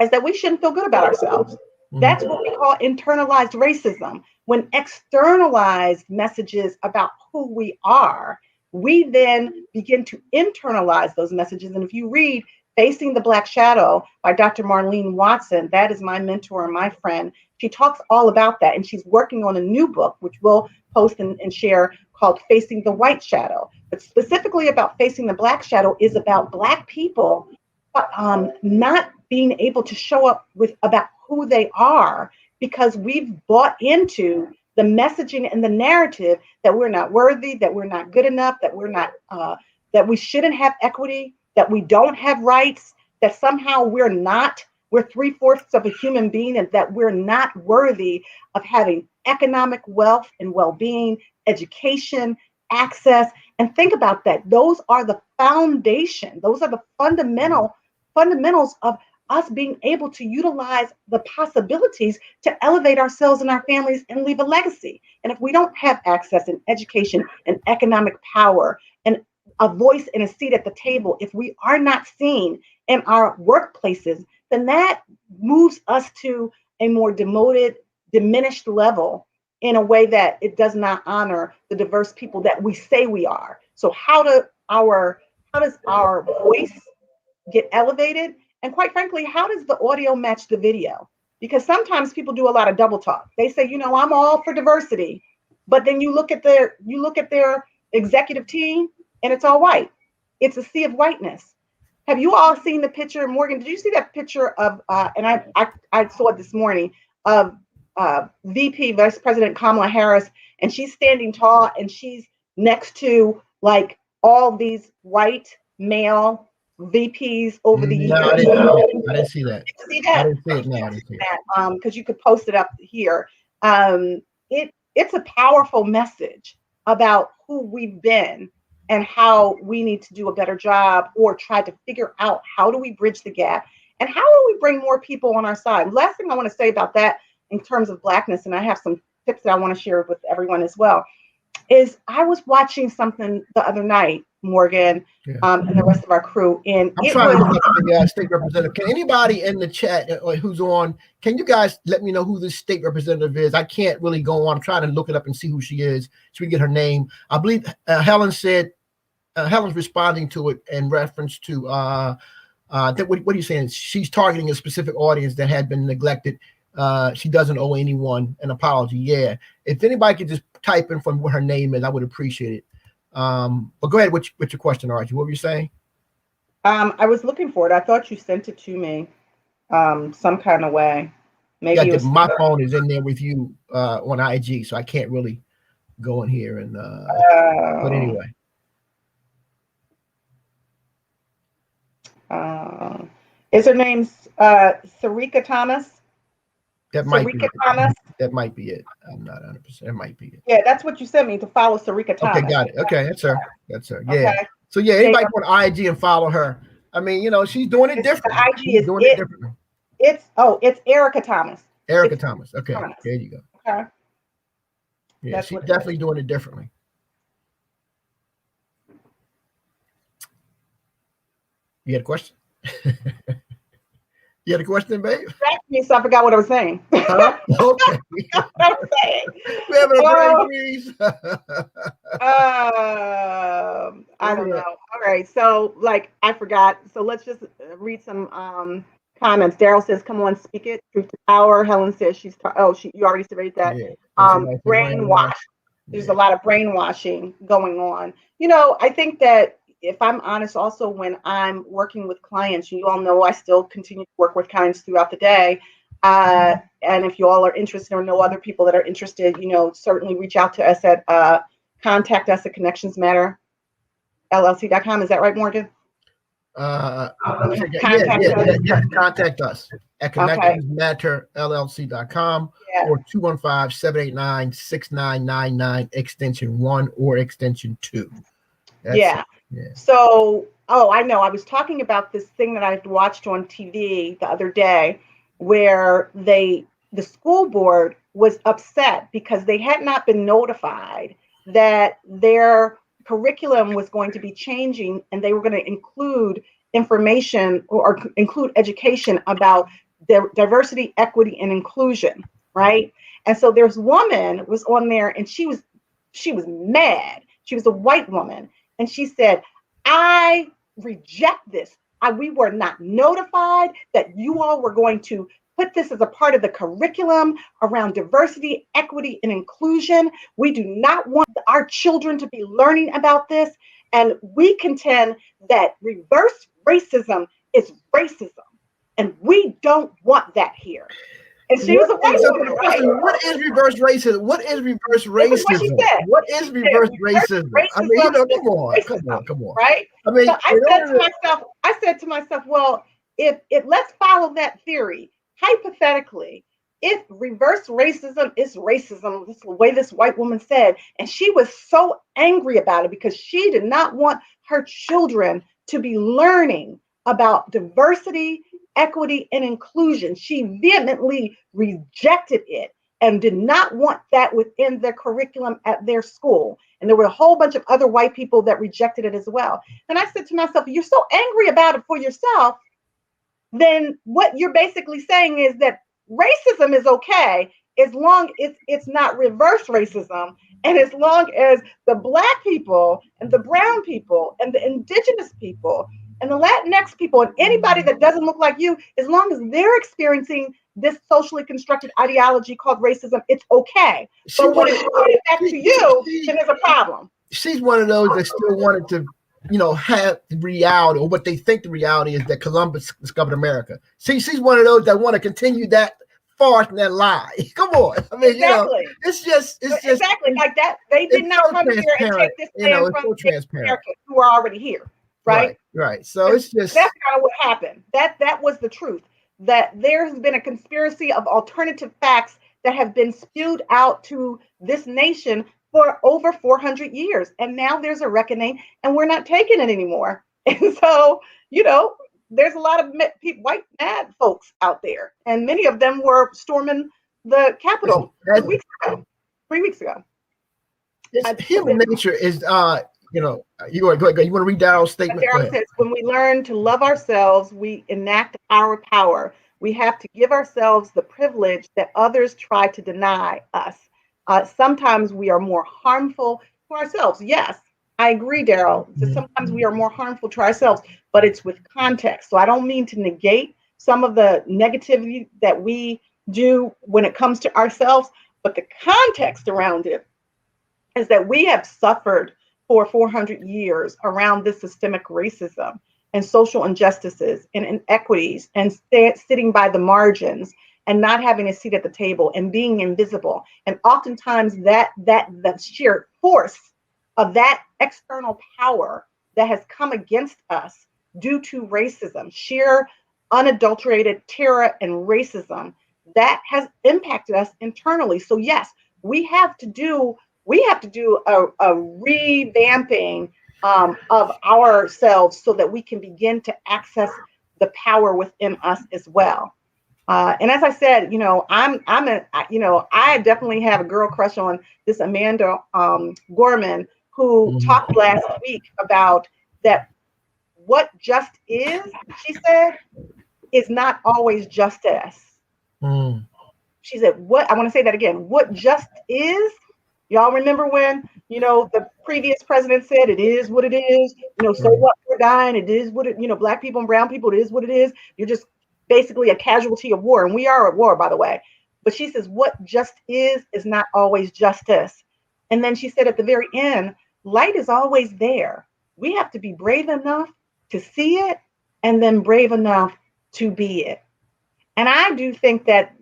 is that we shouldn't feel good about ourselves. That's what we call internalized racism. When externalized messages about who we are, we then begin to internalize those messages. And if you read Facing the Black Shadow by Dr. Marlene Watson, that is my mentor and my friend, she talks all about that. And she's working on a new book, which we'll post and share, called Facing the White Shadow. But specifically about Facing the Black Shadow is about Black people not being able to show up with about who they are, because we've bought into the messaging and the narrative that we're not worthy, that we're not good enough, that we're not, that we shouldn't have equity, that we don't have rights, that somehow we're 3/4 of a human being, and that we're not worthy of having economic wealth and well-being, education, access. And think about that. Those are the foundation. Those are the fundamentals of us being able to utilize the possibilities to elevate ourselves and our families and leave a legacy. And if we don't have access and education and economic power and a voice and a seat at the table, if we are not seen in our workplaces, then that moves us to a more demoted, diminished level in a way that it does not honor the diverse people that we say we are. So how does our voice get elevated? And quite frankly, how does the audio match the video? Because sometimes people do a lot of double talk. They say, I'm all for diversity, but then you look at their executive team and it's all white. It's a sea of whiteness. Have you all seen the picture, Morgan? Did you see that picture of, and I saw it this morning, of VP, Vice President Kamala Harris, and she's standing tall and she's next to like all these white male VPs over the years. I didn't see that. Did you see that? I didn't see it. No, I didn't see that. Because you could post it up here. It's a powerful message about who we've been and how we need to do a better job, or try to figure out how do we bridge the gap and how do we bring more people on our side. Last thing I want to say about that in terms of Blackness, and I have some tips that I want to share with everyone as well, is I was watching something the other night Morgan, and the rest of our crew. And I'm trying to look up the state representative. Can anybody in the chat who's on, can you guys let me know who this state representative is? I can't really go on. I'm trying to look it up and see who she is so we get her name. I believe Helen said, Helen's responding to it in reference to, what are you saying? She's targeting a specific audience that had been neglected. She doesn't owe anyone an apology. Yeah. If anybody could just type in from what her name is, I would appreciate it. But go ahead with your question, Archie. What were you saying? I was looking for it. I thought you sent it to me some kind of way. Maybe yeah, my phone is in there with you on IG, so I can't really go in here and but anyway. Is her name Sarika Thomas? That might be it. Thomas? That might be it. I'm not 100%. That might be it. Yeah, that's what you sent me, to follow Sarika Thomas. Okay, got it. Okay, that's her. That's her. Yeah. Okay. So yeah, anybody go on IG and follow her. I mean, she's doing it different. The IG is doing it differently. It's Erica Thomas. Erica Thomas. Okay, there you go. Okay. Yeah, she's definitely doing it differently. You had a question? You had a question, babe? Me, so I forgot what I was saying. Huh? Okay. What I was saying. We having a brain freeze. I don't know. All right. So I forgot. So let's just read some comments. Daryl says, "Come on, speak it. Truth to power." Helen says you already read that. Yeah, brainwash. There's a lot of brainwashing going on. I think that, if I'm honest, also when I'm working with clients, you all know I still continue to work with clients throughout the day. And if you all are interested or know other people that are interested, certainly reach out to us at contact us at connectionsmatterllc.com. Is that right, Morgan? Contact us at connectionsmatterllc.com or 215-789-6999 extension 1 or extension 2. Yeah. So, I know. I was talking about this thing that I watched on TV the other day, where the school board was upset because they had not been notified that their curriculum was going to be changing, and they were going to include information or include education about diversity, equity, and inclusion, right? And so there's woman was on there, and she was mad. She was a white woman, and she said, "I reject this. We were not notified that you all were going to put this as a part of the curriculum around diversity, equity, and inclusion. We do not want our children to be learning about this. And we contend that reverse racism is racism. And we don't want that here." And she was a white woman, right? What is reverse racism? What is reverse racism? What she said. What is reverse racism? I mean, come on. Right? I mean, so I said to myself, well, if let's follow that theory, hypothetically, if reverse racism is racism, this is the way this white woman said, and she was so angry about it because she did not want her children to be learning about diversity, equity, and inclusion. She vehemently rejected it and did not want that within their curriculum at their school. And there were a whole bunch of other white people that rejected it as well. And I said to myself, you're so angry about it for yourself, then what you're basically saying is that racism is okay as long as it's not reverse racism, and as long as the Black people and the brown people and the indigenous people and the Latinx people and anybody that doesn't look like you, as long as they're experiencing this socially constructed ideology called racism, it's okay. But when it's coming back to you, then there's a problem. She's one of those that still wanted to, have the reality, or what they think the reality is, that Columbus discovered America. She's one of those that want to continue that farce and that lie. Come on. I mean, exactly. It's just exactly like that. They did not come here and take this land from the Americans who are already here. Right. So it's just, that's kind of what happened. That was the truth. That there has been a conspiracy of alternative facts that have been spewed out to this nation for over 400 years, and now there's a reckoning, and we're not taking it anymore. And so, there's a lot of white mad folks out there, and many of them were storming the Capitol 3 weeks ago. Human nature is you know, you want to read Daryl's statement? Go Daryl ahead. says, when we learn to love ourselves, we enact our power. We have to give ourselves the privilege that others try to deny us. Sometimes we are more harmful to ourselves. Yes, I agree, Daryl. So sometimes we are more harmful to ourselves, but it's with context. So I don't mean to negate some of the negativity that we do when it comes to ourselves, but the context around it is that we have suffered for 400 years around this systemic racism and social injustices and inequities and sitting by the margins and not having a seat at the table and being invisible. And oftentimes that the sheer force of that external power that has come against us due to racism, sheer unadulterated terror and racism that has impacted us internally. So yes, we have to do a revamping of ourselves so that we can begin to access the power within us as well. And as I said, I definitely have a girl crush on this Amanda Gorman, who talked last week about that what just is, she said, is not always justice. She said, what, I want to say that again, what just is. Y'all remember when, the previous president said, it is what it is, so what, we're dying, it is what it, black people and brown people, it is what it is. You're just basically a casualty of war. And we are at war, by the way. But she says, what just is not always justice. And then she said at the very end, light is always there. We have to be brave enough to see it and then brave enough to be it. And I do think that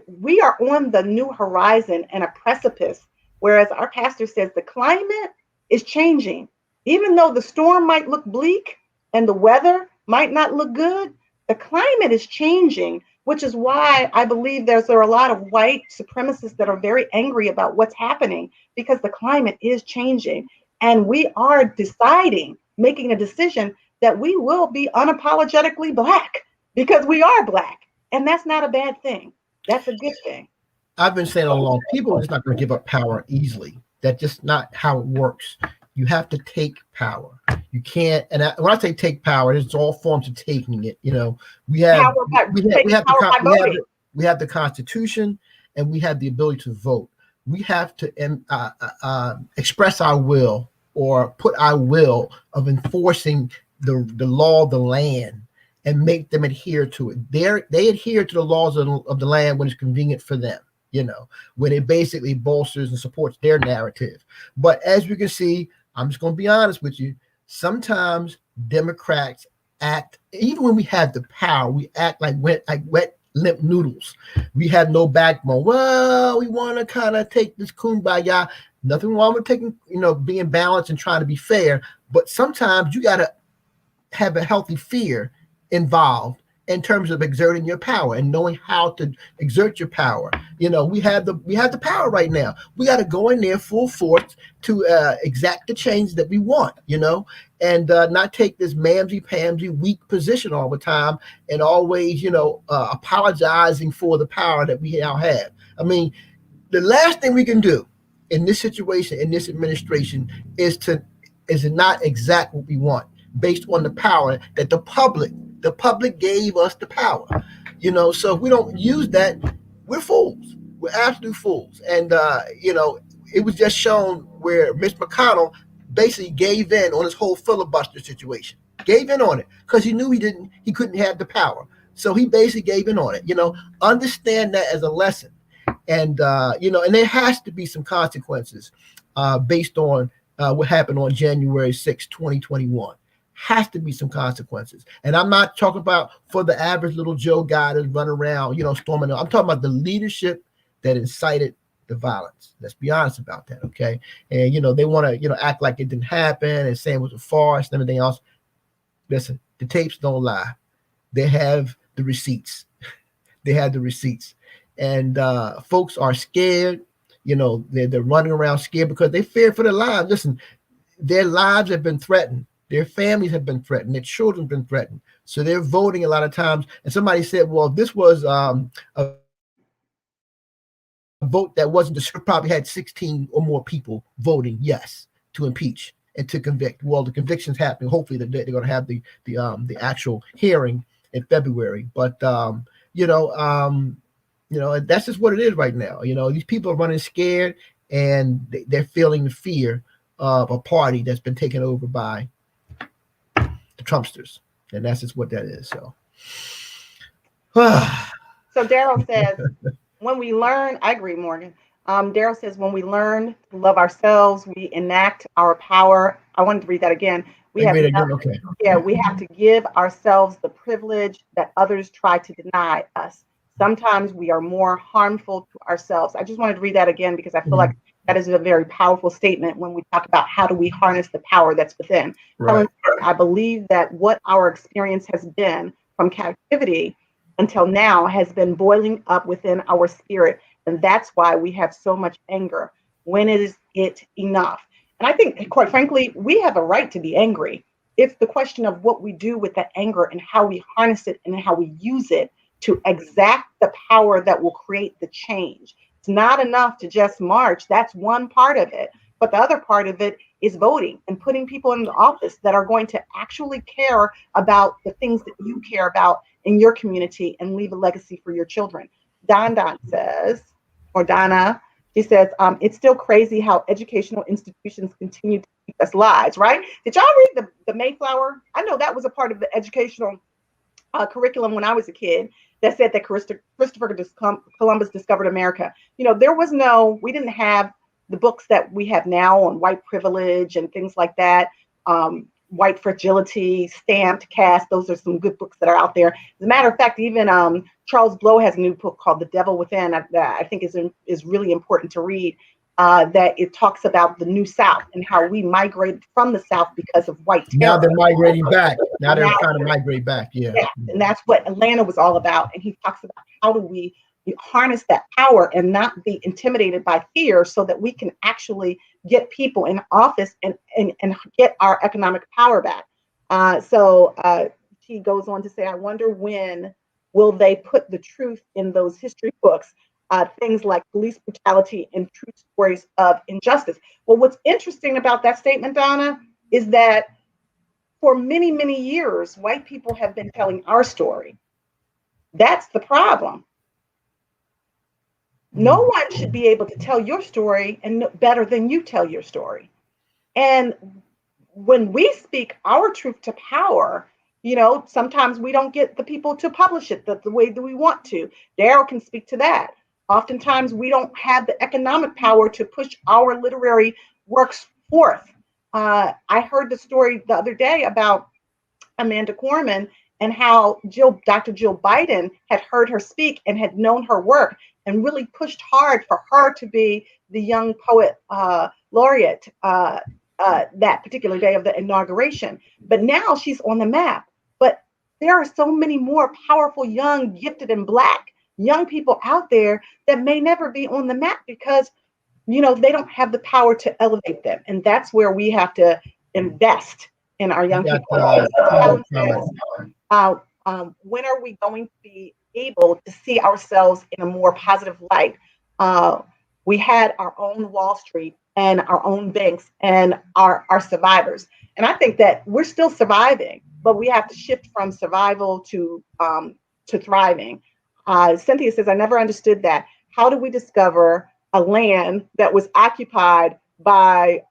we are on the new horizon and a precipice, whereas our pastor says the climate is changing. Even though the storm might look bleak and the weather might not look good, the climate is changing, which is why I believe there are a lot of white supremacists that are very angry about what's happening, because the climate is changing. And we are making a decision that we will be unapologetically Black because we are Black. And that's not a bad thing. That's a good thing. I've been saying all along, people are just not going to give up power easily. That's just not how it works. You have to take power. You can't. And when I say take power, it's all forms of taking it. We have the Constitution, and we have the ability to vote. We have to express our will, or put our will of enforcing the law of the land, and make them adhere to it. They adhere to the laws of the land when it's convenient for them, when it basically bolsters and supports their narrative. But as we can see, I'm just going to be honest with you, sometimes Democrats act, even when we have the power, we act like wet limp noodles. We have no backbone. Well, we want to kind of take this kumbaya. Nothing wrong with taking, being balanced and trying to be fair. But sometimes you got to have a healthy fear involved in terms of exerting your power and knowing how to exert your power. We have the power right now. We got to go in there full force to exact the change that we want, and not take this mamsy-pamsy weak position all the time and always, apologizing for the power that we now have. I mean, the last thing we can do in this situation, in this administration, is to not exact what we want based on the power that the public gave us the power, so if we don't use that, we're fools. We're absolute fools. And, it was just shown where Mitch McConnell basically gave in on this whole filibuster situation, gave in on it because he knew he couldn't have the power. So he basically gave in on it, understand that as a lesson. And, and there has to be some consequences based on what happened on January 6, 2021. Has to be some consequences. And I'm not talking about for the average little Joe guy that's running around, storming. I'm talking about the leadership that incited the violence. Let's be honest about that, okay? And, they want to, act like it didn't happen and saying it was a farce and everything else. Listen, the tapes don't lie. They have the receipts. They have the receipts. And folks are scared. They're running around scared because they fear for their lives. Listen, their lives have been threatened. Their families have been threatened. Their children have been threatened. So they're voting a lot of times. And somebody said, well, this was a vote that wasn't, probably had 16 or more people voting yes to impeach. and to convict. Well, the conviction's happening. Hopefully, they're going to have the actual hearing in February. But that's just what it is right now. These people are running scared, and they're feeling the fear of a party that's been taken over by the Trumpsters, and that's just what that is. So, so Daryl says, when we learn, I agree, Morgan. Daryl says, when we learn to love ourselves, we enact our power. I wanted to read that again. We have to give ourselves the privilege that others try to deny us. Sometimes we are more harmful to ourselves. I just wanted to read that again because I feel like that is a very powerful statement when we talk about how do we harness the power that's within. Right. I believe that what our experience has been from captivity until now has been boiling up within our spirit. And that's why we have so much anger. When is it enough? And I think, quite frankly, we have a right to be angry. It's the question of what we do with that anger and how we harness it and how we use it to exact the power that will create the change. It's not enough to just march. That's one part of it. But the other part of it is voting and putting people in the office that are going to actually care about the things that you care about in your community and leave a legacy for your children. Donna says, she says, it's still crazy how educational institutions continue to keep us lies, right? Did y'all read the Mayflower? I know that was a part of the educational curriculum when I was a kid that said that Christopher Columbus discovered America. We didn't have the books that we have now on white privilege and things like that. White fragility, Stamped, Caste. Those are some good books that are out there. As a matter of fact, even Charles Blow has a new book called The Devil Within that I think is really important to read. That it talks about the New South and how we migrated from the South because of white terror. Now they're migrating back. Now they're trying to migrate back. Yeah. And that's what Atlanta was all about. And he talks about how do we harness that power and not be intimidated by fear so that we can actually get people in office and get our economic power back. So she goes on to say, I wonder when will they put the truth in those history books, things like police brutality and true stories of injustice. Well, what's interesting about that statement, Donna, is that for many, many years, white people have been telling our story. That's the problem. No one should be able to tell your story and better than you tell your story. And when we speak our truth to power, sometimes we don't get the people to publish it the way that we want to. Daryl can speak to that. Oftentimes we don't have the economic power to push our literary works forth. I heard the story the other day about Amanda Corman and how Dr. Jill Biden had heard her speak and had known her work and really pushed hard for her to be the young poet laureate that particular day of the inauguration. But now she's on the map. But there are so many more powerful, young, gifted, and Black young people out there that may never be on the map because, they don't have the power to elevate them. And that's where we have to invest in our young people. When are we going to be able to see ourselves in a more positive light? We had our own Wall Street and our own banks and our survivors. And I think that we're still surviving, but we have to shift from survival to thriving. Cynthia says, I never understood that. How do we discover a land that was occupied by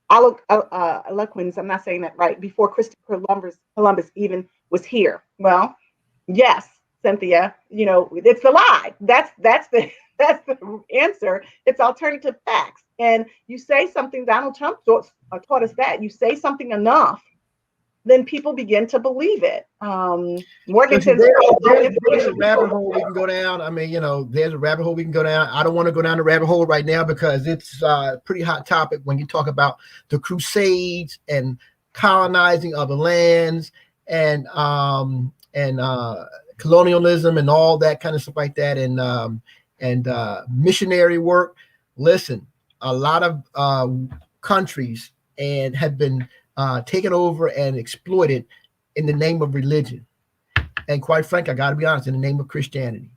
Algonquins? I'm not saying that right. Before Christopher Columbus even was here. Well, yes, Cynthia. It's a lie. That's the answer. It's alternative facts. And you say something. Donald Trump taught us that. You say something enough, then people begin to believe it. Morgan says, there's a rabbit hole we can go down. There's a rabbit hole we can go down. I don't want to go down the rabbit hole right now because it's a pretty hot topic when you talk about the Crusades and colonizing other lands and colonialism and all that kind of stuff like that and missionary work. Listen, a lot of countries and have been taken over and exploited in the name of religion. And quite frankly, I got to be honest, in the name of Christianity.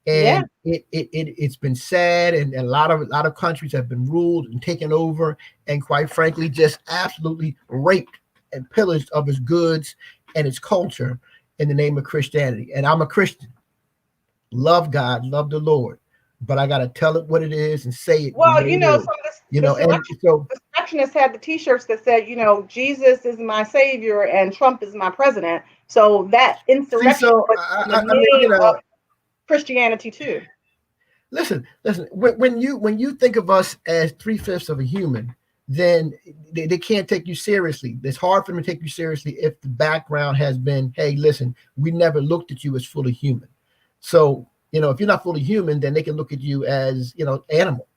Yeah. And it's been sad, and a lot of countries have been ruled and taken over, and quite frankly, just absolutely raped and pillaged of its goods and its culture in the name of Christianity. And I'm a Christian, love God, love the Lord, but I got to tell it what it is and say it the Well, way you it know, is. some of You know, and so the insurrectionists had the T-shirts that said, you know, Jesus is my savior and Trump is my president. So that see, insurrection so was in the I mean, you name know, of Christianity too. listen. When you think of us as 3/5 of a human, then they can't take you seriously. It's hard for them to take you seriously if the background has been, hey, listen, we never looked at you as fully human. So, you know, if you're not fully human, then they can look at you as, you know, animal,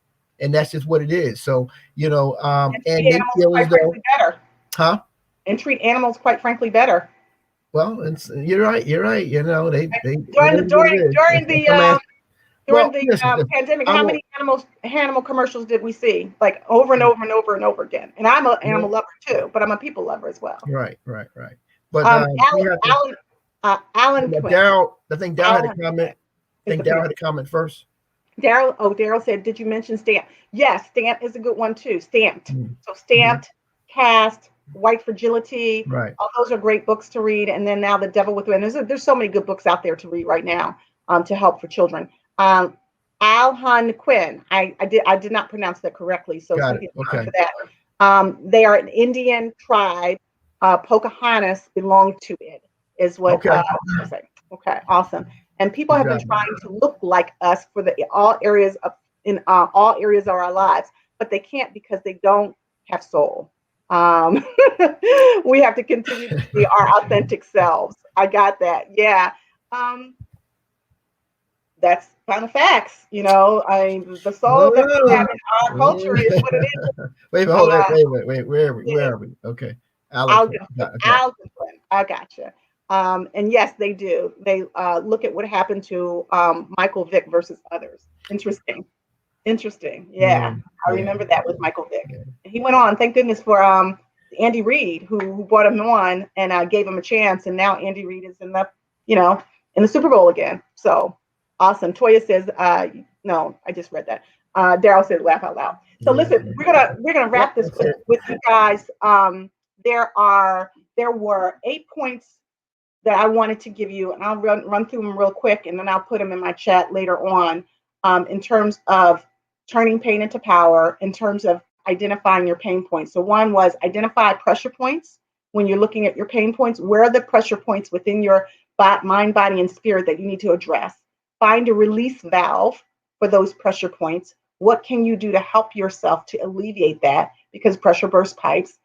and that's just what it is. So, you know, And and treat they animals feel as quite though, frankly better. huh? And treat animals quite frankly better. Well, you're right. You're right. You know, they it During the is what it is. during If the I'm asked, during well, the listen, pandemic, I how won't. many animal commercials did we see? Like over and over and over and over again. And I'm an animal lover too, but I'm a people lover as well. Right. But we have to. Alan Quinn. Daryl, I think Daryl had a Alan comment. I is think the Daryl had a comment first. Daryl said, did you mention Stamp? Yes, Stamp is a good one too. Stamped. So Stamped, Cast, White Fragility. Right. All those are great books to read. And then now The Devil Within. There's so many good books out there to read right now to help for children. Alhan Quinn. I did not pronounce that correctly. So Got sorry it. Okay. for that. They are an Indian tribe. Pocahontas belonged to it, is what Okay. I say. Okay, awesome. And people Good have been job. trying to look like us for all areas of our lives, but they can't because they don't have soul. We have to continue to be our authentic selves. I got that. Yeah. That's kind of facts. You know, the soul that we have in our culture is what it is. Wait, hold on. Wait. Where are we? Yeah. Where are we? Okay. Algonquin. Okay. Algonquin. I gotcha. And yes, they do. They look at what happened to Michael Vick versus others. Interesting. Yeah. I remember that with Michael Vick. Yeah. He went on. Thank goodness for Andy Reid, who brought him on and gave him a chance. And now Andy Reid is in the Super Bowl again. So awesome. Toya says, no, I just read that. Daryl said, laugh out loud. So listen, we're gonna wrap this with you guys. There were 8 points that I wanted to give you, and I'll run through them real quick, and then I'll put them in my chat later on. In terms of turning pain into power, in terms of identifying your pain points. So one was identify pressure points when you're looking at your pain points. Where are the pressure points within your mind, body, and spirit that you need to address? Find a release valve for those pressure points. What can you do to help yourself to alleviate that? Because pressure bursts pipes.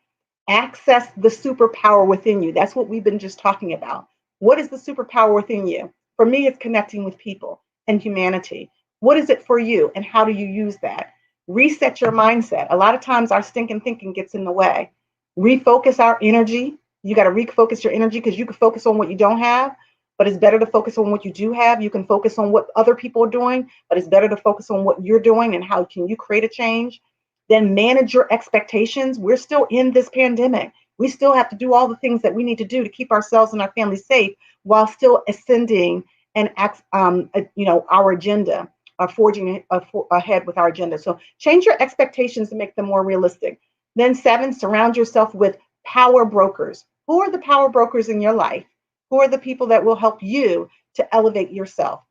Access the superpower within you. That's what we've been just talking about. What is the superpower within you? For me, it's connecting with people and humanity. What is it for you, and how do you use that? Reset your mindset. A lot of times our stinking thinking gets in the way. Refocus our energy. You got to refocus your energy, because you can focus on what you don't have, but it's better to focus on what you do have. You can focus on what other people are doing, but it's better to focus on what you're doing and how can you create a change. Then manage your expectations. We're still in this pandemic. We still have to do all the things that we need to do to keep ourselves and our families safe while still ascending and our agenda, forging ahead with our agenda. So change your expectations to make them more realistic. Then 7, surround yourself with power brokers. Who are the power brokers in your life? Who are the people that will help you to elevate yourself?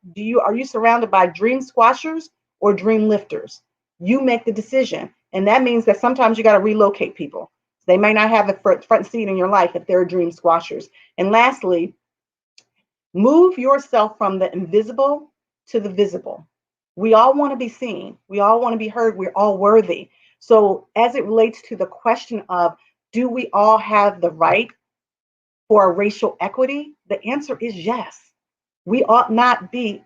Are you surrounded by dream squashers or dream lifters? You make the decision. And that means that sometimes you got to relocate people. They may not have a front seat in your life if they're dream squashers. And lastly, move yourself from the invisible to the visible. We all want to be seen. We all want to be heard. We're all worthy. So as it relates to the question of, do we all have the right for racial equity? The answer is yes. We ought not be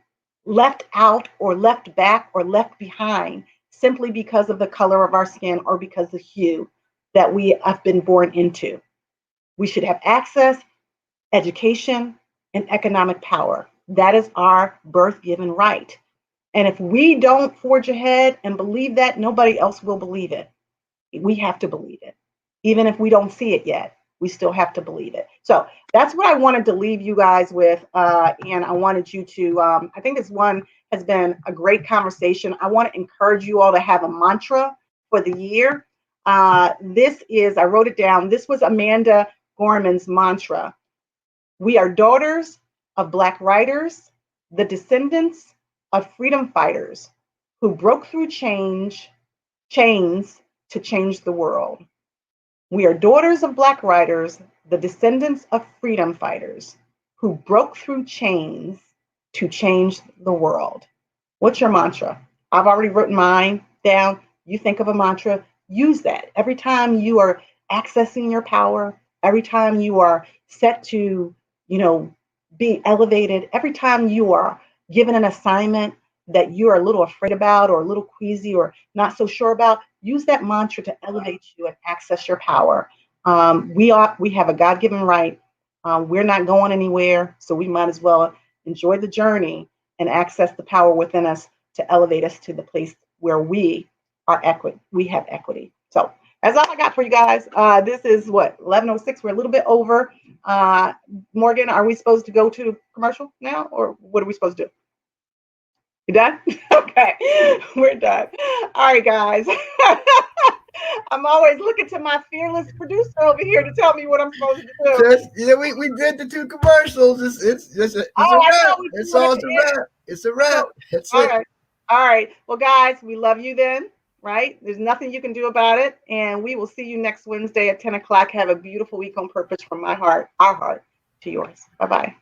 left out or left back or left behind simply because of the color of our skin or because of the hue that we have been born into. We should have access, education, and economic power. That is our birth-given right. And if we don't forge ahead and believe that, nobody else will believe it. We have to believe it, even if we don't see it yet. we still have to believe it. So that's what I wanted to leave you guys with. And I wanted you to, I think this one has been a great conversation. I want to encourage you all to have a mantra for the year. I wrote it down. This was Amanda Gorman's mantra. We are daughters of Black writers, the descendants of freedom fighters who broke through chains to change the world. We are daughters of Black writers, the descendants of freedom fighters who broke through chains to change the world. What's your mantra? I've already written mine down. You think of a mantra, use that. Every time you are accessing your power, every time you are set to, be elevated, every time you are given an assignment that you're a little afraid about or a little queasy or not so sure about, use that mantra to elevate you and access your power. We have a God-given right. We're not going anywhere, so we might as well enjoy the journey and access the power within us to elevate us to the place where we have equity. So that's all I got for you guys. This is what, 11:06. We're a little bit over. Morgan, are we supposed to go to commercial now, or what are we supposed to do? You done? Okay, we're done. All right, guys. I'm always looking to my fearless producer over here to tell me what I'm supposed to do. We did the 2 commercials. It's a wrap. It's a wrap. It's a wrap. That's it. All right. Well, guys, we love you then, right? There's nothing you can do about it. And we will see you next Wednesday at 10 o'clock. Have a beautiful week on purpose from my heart, our heart, to yours. Bye-bye.